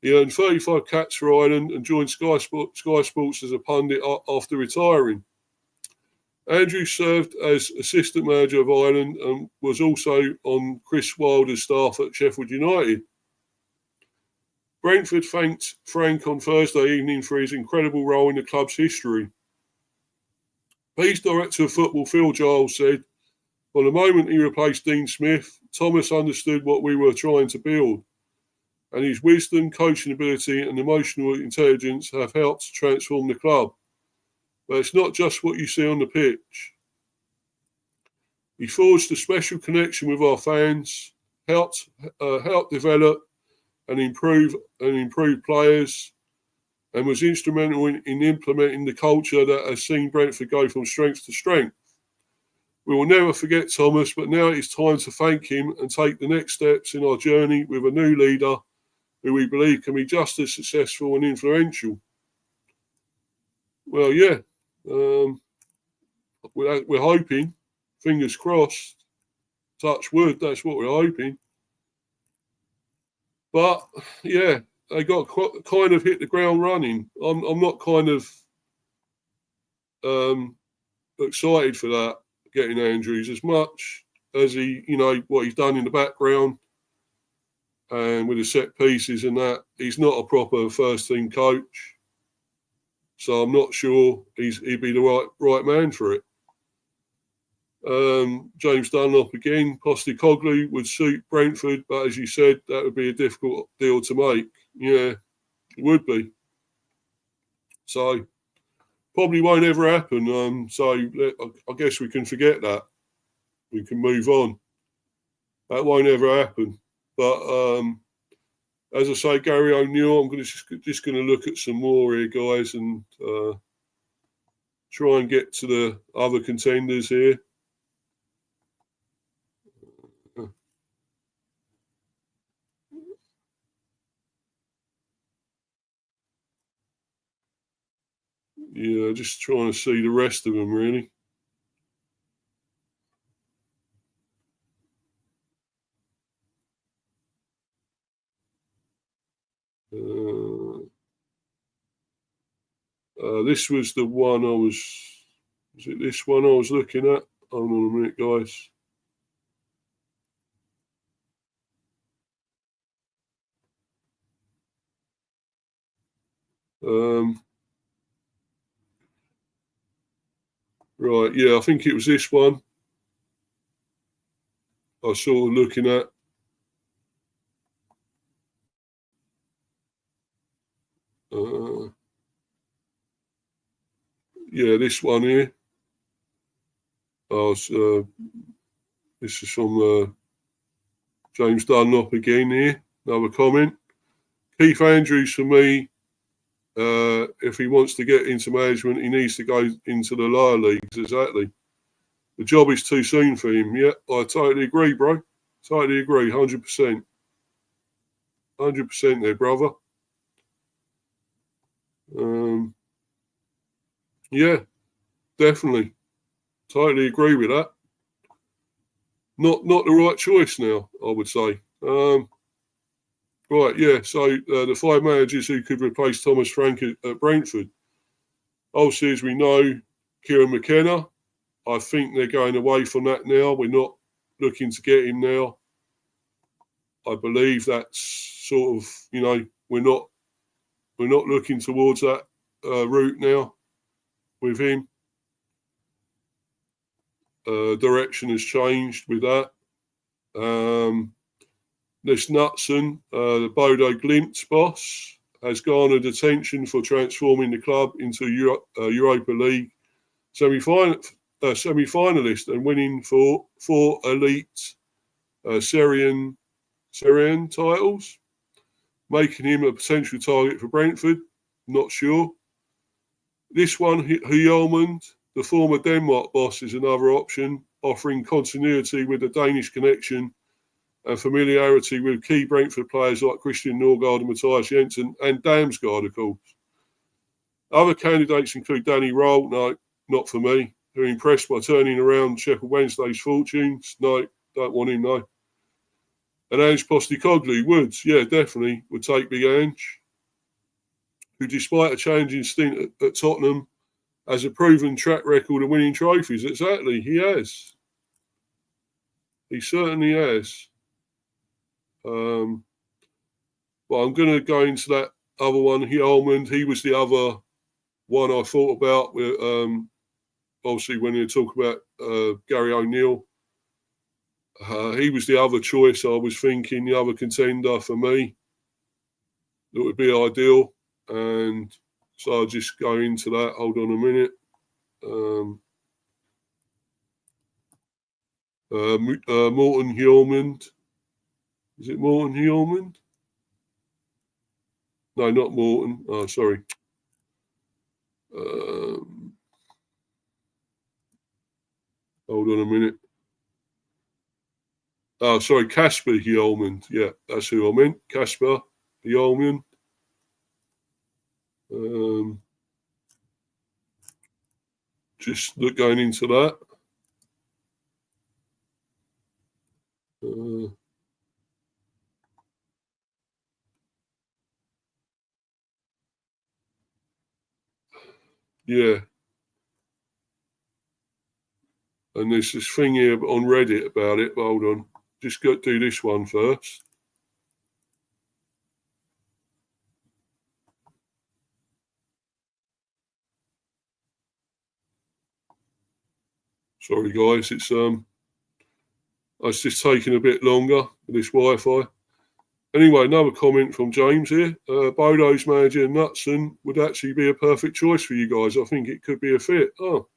He earned 35 caps for Ireland and joined Sky Sports as a pundit after retiring. Andrews served as assistant manager of Ireland and was also on Chris Wilder's staff at Sheffield United. Brentford thanked Frank on Thursday evening for his incredible role in the club's history. Bees director of football Phil Giles said, "From the moment he replaced Dean Smith, Thomas understood what we were trying to build, and his wisdom, coaching ability and emotional intelligence have helped to transform the club. But it's not just what you see on the pitch. He forged a special connection with our fans, helped develop and improve players, and was instrumental in implementing the culture that has seen Brentford go from strength to strength. We will never forget Thomas, but now it is time to thank him and take the next steps in our journey with a new leader who we believe can be just as successful and influential." Well, yeah, we're hoping, fingers crossed, touch wood, that's what we're hoping. But, yeah, they got kind of hit the ground running. I'm not kind of excited for that, getting Andrews, as much as he, what he's done in the background and with the set pieces and that. He's not a proper first team coach, so I'm not sure he'd be the right man for it. James Dunlop again. Postecoglou would suit Brentford, but as you said, that would be a difficult deal to make. Yeah, it would be. So probably won't ever happen. So I guess we can forget that. We can move on. That won't ever happen. But as I say, Gary O'Neill, I'm just going to look at some more here, guys, and try and get to the other contenders here. Yeah, just trying to see the rest of them, really. This was the one was it this one I was looking at? Hold on a minute, guys. Right, yeah, I think it was this one I was sort of looking at. Yeah, this one here. This is from James Dunlop again here. Another comment. Keith Andrews, for me, if he wants to get into management, he needs to go into the lower leagues. Exactly. The job is too soon for him. Yeah, I totally agree, bro. Totally agree. 100%. 100% there, brother. Yeah, definitely. Totally agree with that. Not the right choice now, I would say. Right, yeah. So the 5 managers who could replace Thomas Frank at Brentford. Obviously, as we know, Kieran McKenna. I think they're going away from that now. We're not looking to get him now. I believe that's sort of, we're not looking towards that route now with him. Direction has changed with that. This Knutson, the Bodo Glimt boss, has garnered attention for transforming the club into a Europa League semi-finalist and winning four elite Syrian titles, making him a potential target for Brentford. Not sure. This one, Hjulmand, the former Denmark boss, is another option, offering continuity with a Danish connection and familiarity with key Brentford players like Christian Norgard and Matthias Jensen and Damsgaard, of course. Other candidates include Danny Roll, no, not for me, who impressed by turning around Sheffield Wednesday's fortunes. No, don't want him, no. And Ange Postecoglou, Woods, yeah, definitely would take Big Ange, who, despite a challenging stint at Tottenham, has a proven track record of winning trophies. Exactly, he has. He certainly has. But I'm going to go into that other one, Hjulmand. He was the other one I thought about. Obviously, when you talk about Gary O'Neill, he was the other choice I was thinking, the other contender for me that would be ideal. And so I'll just go into that. Hold on a minute. Morten Hjulmand. Is it Morten Hjulmand? No, not Morten. Oh, sorry. Hold on a minute. Oh, sorry, Kasper Hjulmand. Yeah, that's who I meant. Kasper Hjulmand. Just going into that. Yeah. And there's this thing here on Reddit about it. Hold on. Just go do this one first. Sorry, guys. It's just taking a bit longer with this Wi-Fi. Anyway, another comment from James here. Bodo's manager Knutson would actually be a perfect choice for you guys. I think it could be a fit. Oh,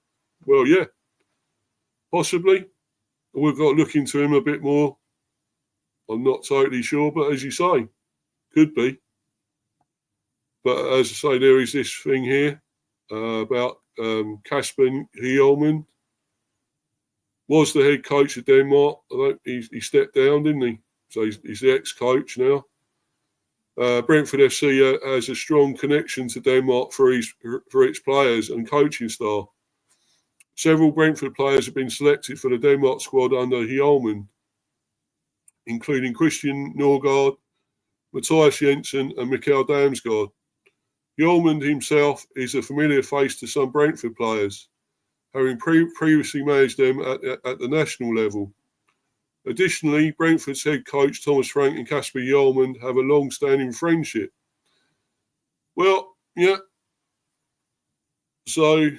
well, yeah. Possibly. We've got to look into him a bit more. I'm not totally sure, but as you say, could be. But as I say, there is this thing here about Kasper Hjulmand. Was the head coach of Denmark. He stepped down, didn't he? So he's the ex-coach now. Brentford FC has a strong connection to Denmark for its players and coaching staff. Several Brentford players have been selected for the Denmark squad under Hjulmand, including Christian Norgard, Matthias Jensen and Mikael Damsgaard. Hjulmand himself is a familiar face to some Brentford players, having previously managed them at the national level. Additionally, Brentford's head coach Thomas Frank and Kasper Hjulmand have a long-standing friendship. Well, yeah. So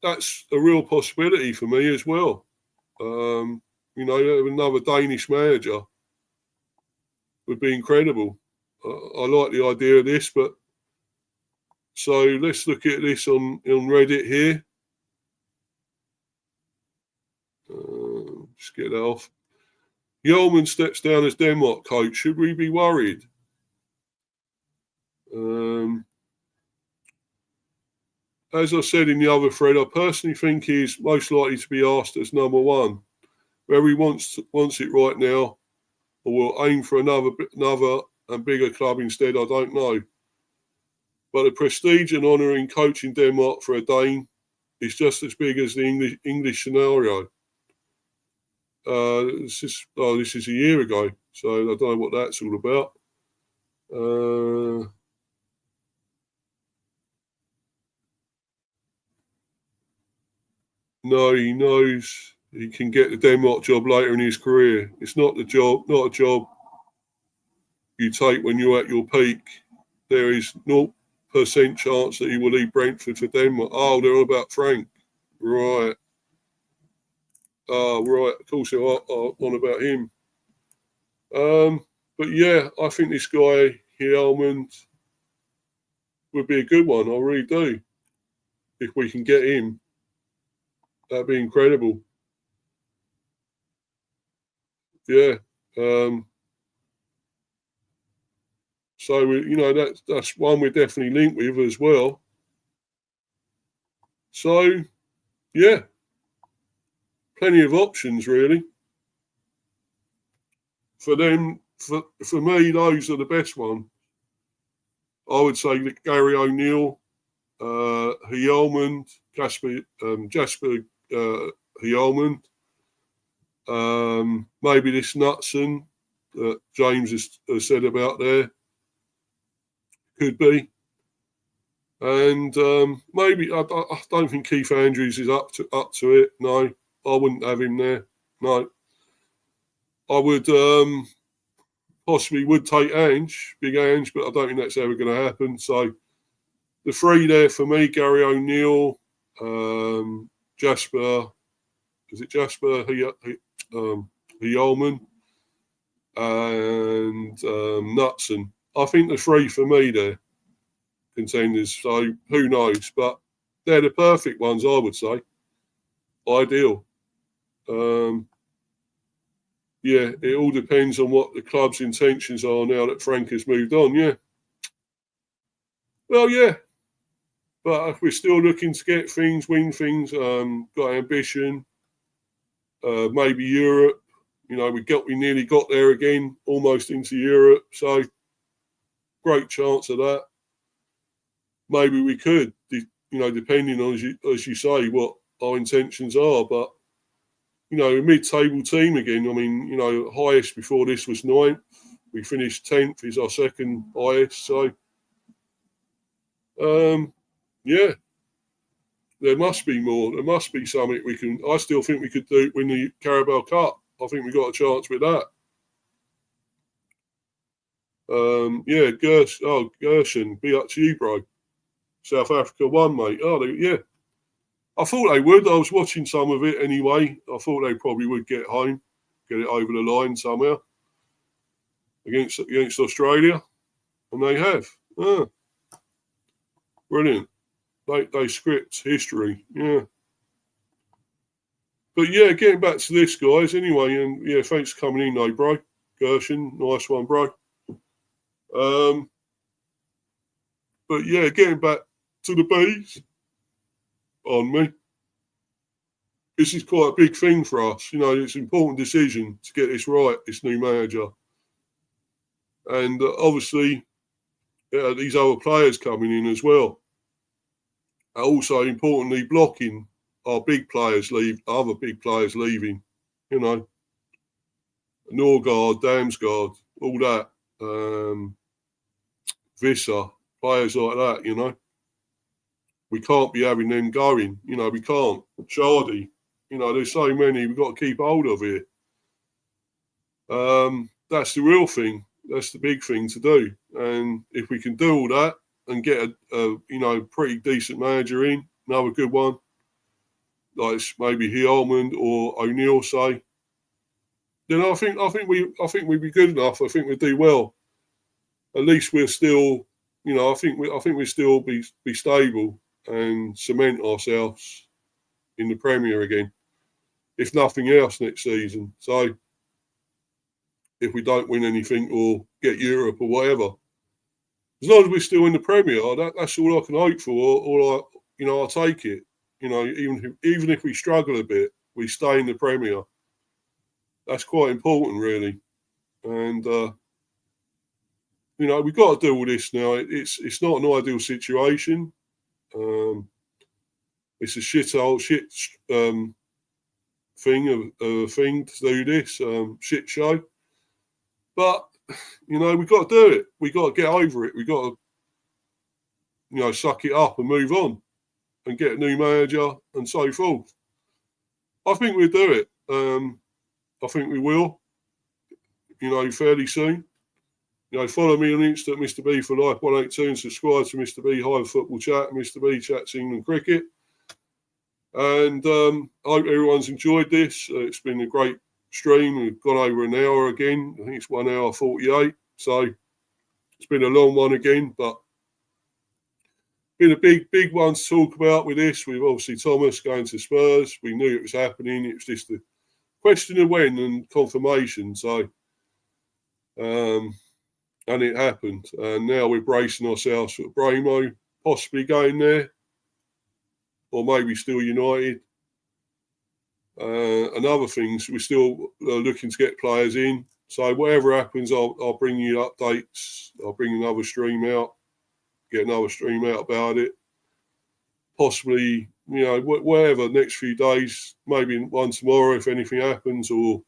that's a real possibility for me as well. Another Danish manager would be incredible. I like the idea of this, but so let's look at this on Reddit here. Just get that off. Hjulmand steps down as Denmark coach. Should we be worried? As I said in the other thread, I personally think he's most likely to be asked as number one. Whether he wants it right now or will aim for another and bigger club instead, I don't know. But the prestige and honour in coaching Denmark for a Dane is just as big as the English scenario. This is a year ago, so I don't know what that's all about. No, he knows he can get the Denmark job later in his career. It's not a job you take when you're at your peak. There is 0% chance that he will leave Brentford for Denmark. Oh, they're all about Frank. Right. Right. Of course, they're on about him. But yeah, I think this guy, Hjulmand, would be a good one. I really do. If we can get him, that'd be incredible. Yeah. So that's one we're definitely linked with as well. So yeah, plenty of options really. For them, for me, those are the best ones. I would say Gary O'Neill, Hjulmand, Jasper Hjulmand, maybe this Knutson that James has said about there could be, and maybe I don't think Keith Andrews is up to it. No, I wouldn't have him there. No, I would possibly would take Big Ange, but I don't think that's ever going to happen. So the three there for me: Gary O'Neill, Jasper. Is it Jasper Hjulmand and Knutson? I think the three for me there, contenders. So who knows? But they're the perfect ones, I would say. Ideal. Yeah, it all depends on what the club's intentions are now that Frank has moved on. Yeah. Well, yeah. But if we're still looking to get things, win things, got ambition, maybe Europe. We nearly got there again, almost into Europe. So great chance of that. Maybe we could, depending on, as you say, what our intentions are. But, a mid-table team again. I mean, highest before this was 9th. We finished 10th, is our second highest. So, yeah. There must be more. There must be something we can. I still think we could win the Carabao Cup. I think we got a chance with that. Yeah, Gershon, be up to you, bro. South Africa won, mate. Oh, yeah. I thought they would. I was watching some of it anyway. I thought they probably would get home, get it over the line somehow against Australia, and they have. Ah, brilliant. They script history. Yeah. But yeah, getting back to this, guys. Anyway, and yeah, thanks for coming in, though, bro. Gershon, nice one, bro. But yeah, getting back to the bees on me. This is quite a big thing for us. You know, it's an important decision to get this right, this new manager. And obviously, these other players coming in as well. Also, importantly, blocking our big players other big players leaving. You know, Norgard, Damsgaard, all that. Visser, players like that, you know. We can't be having them going. You know, we can't. Shardy, you know, there's so many we've got to keep hold of here. That's the real thing. That's the big thing to do. And if we can do all that and get a pretty decent manager in, another good one, like maybe Hillman or O'Neill, say, then I think we'd be good enough. I think we'd do well. At least we're still, you know, I think we'll still be stable and cement ourselves in the Premier again, if nothing else next season. So if we don't win anything or get Europe or whatever, as long as we're still in the Premier, that's all I can hope for. I'll take it. You know, even if we struggle a bit, we stay in the Premier. That's quite important, really. And we've got to do all this now. It's not an ideal situation. It's a shit thing to do this shit show. But we've got to do it. We've got to get over it. We've got to, suck it up and move on and get a new manager and so forth. I think we'll do it. I think we will, fairly soon. Follow me on Insta at Mr. B for Life 182 and subscribe to Mr. B Hive Football Chat. Mr. B chats England cricket. And I hope everyone's enjoyed this. It's been a great stream. We've gone over an hour again. I think it's 1 hour 48. So it's been a long one again, but been a big one to talk about with this. We've obviously Thomas going to Spurs. We knew it was happening. It was just a question of when and confirmation. So, and it happened. And now we're bracing ourselves for Mbeumo possibly going there, or maybe still United. And other things, we're still looking to get players in. So whatever happens, I'll bring you updates. I'll bring another stream out, get another stream out about it. Possibly, whatever, next few days, maybe one tomorrow if anything happens, or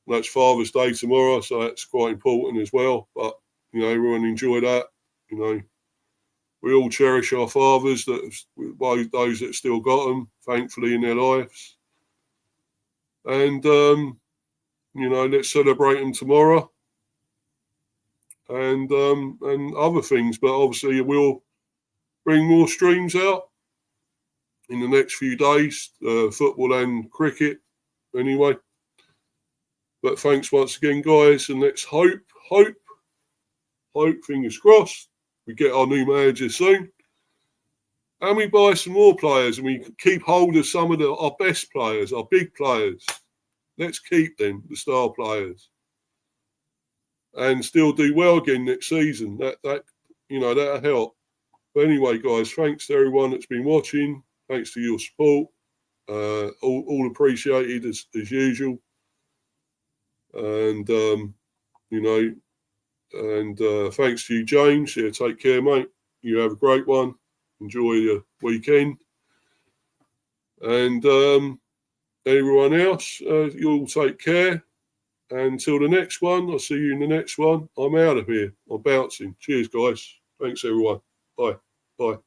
that's Father's Day tomorrow, so that's quite important as well. But, everyone enjoy that. We all cherish our fathers, those that still got them, thankfully, in their lives. And, let's celebrate them tomorrow. And other things. But obviously, we'll bring more streams out in the next few days, football and cricket, anyway. But thanks once again, guys. And let's hope, fingers crossed, we get our new manager soon. And we buy some more players and we keep hold of some of our best players, our big players. Let's keep them, the star players. And still do well again next season. That'll help. But anyway, guys, thanks to everyone that's been watching. Thanks to your support. All appreciated as usual. And, thanks to you, James. Yeah, take care, mate. You have a great one. Enjoy your weekend. And everyone else, you all take care. Until the next one, I'll see you in the next one. I'm out of here. I'm bouncing. Cheers, guys. Thanks, everyone. Bye. Bye.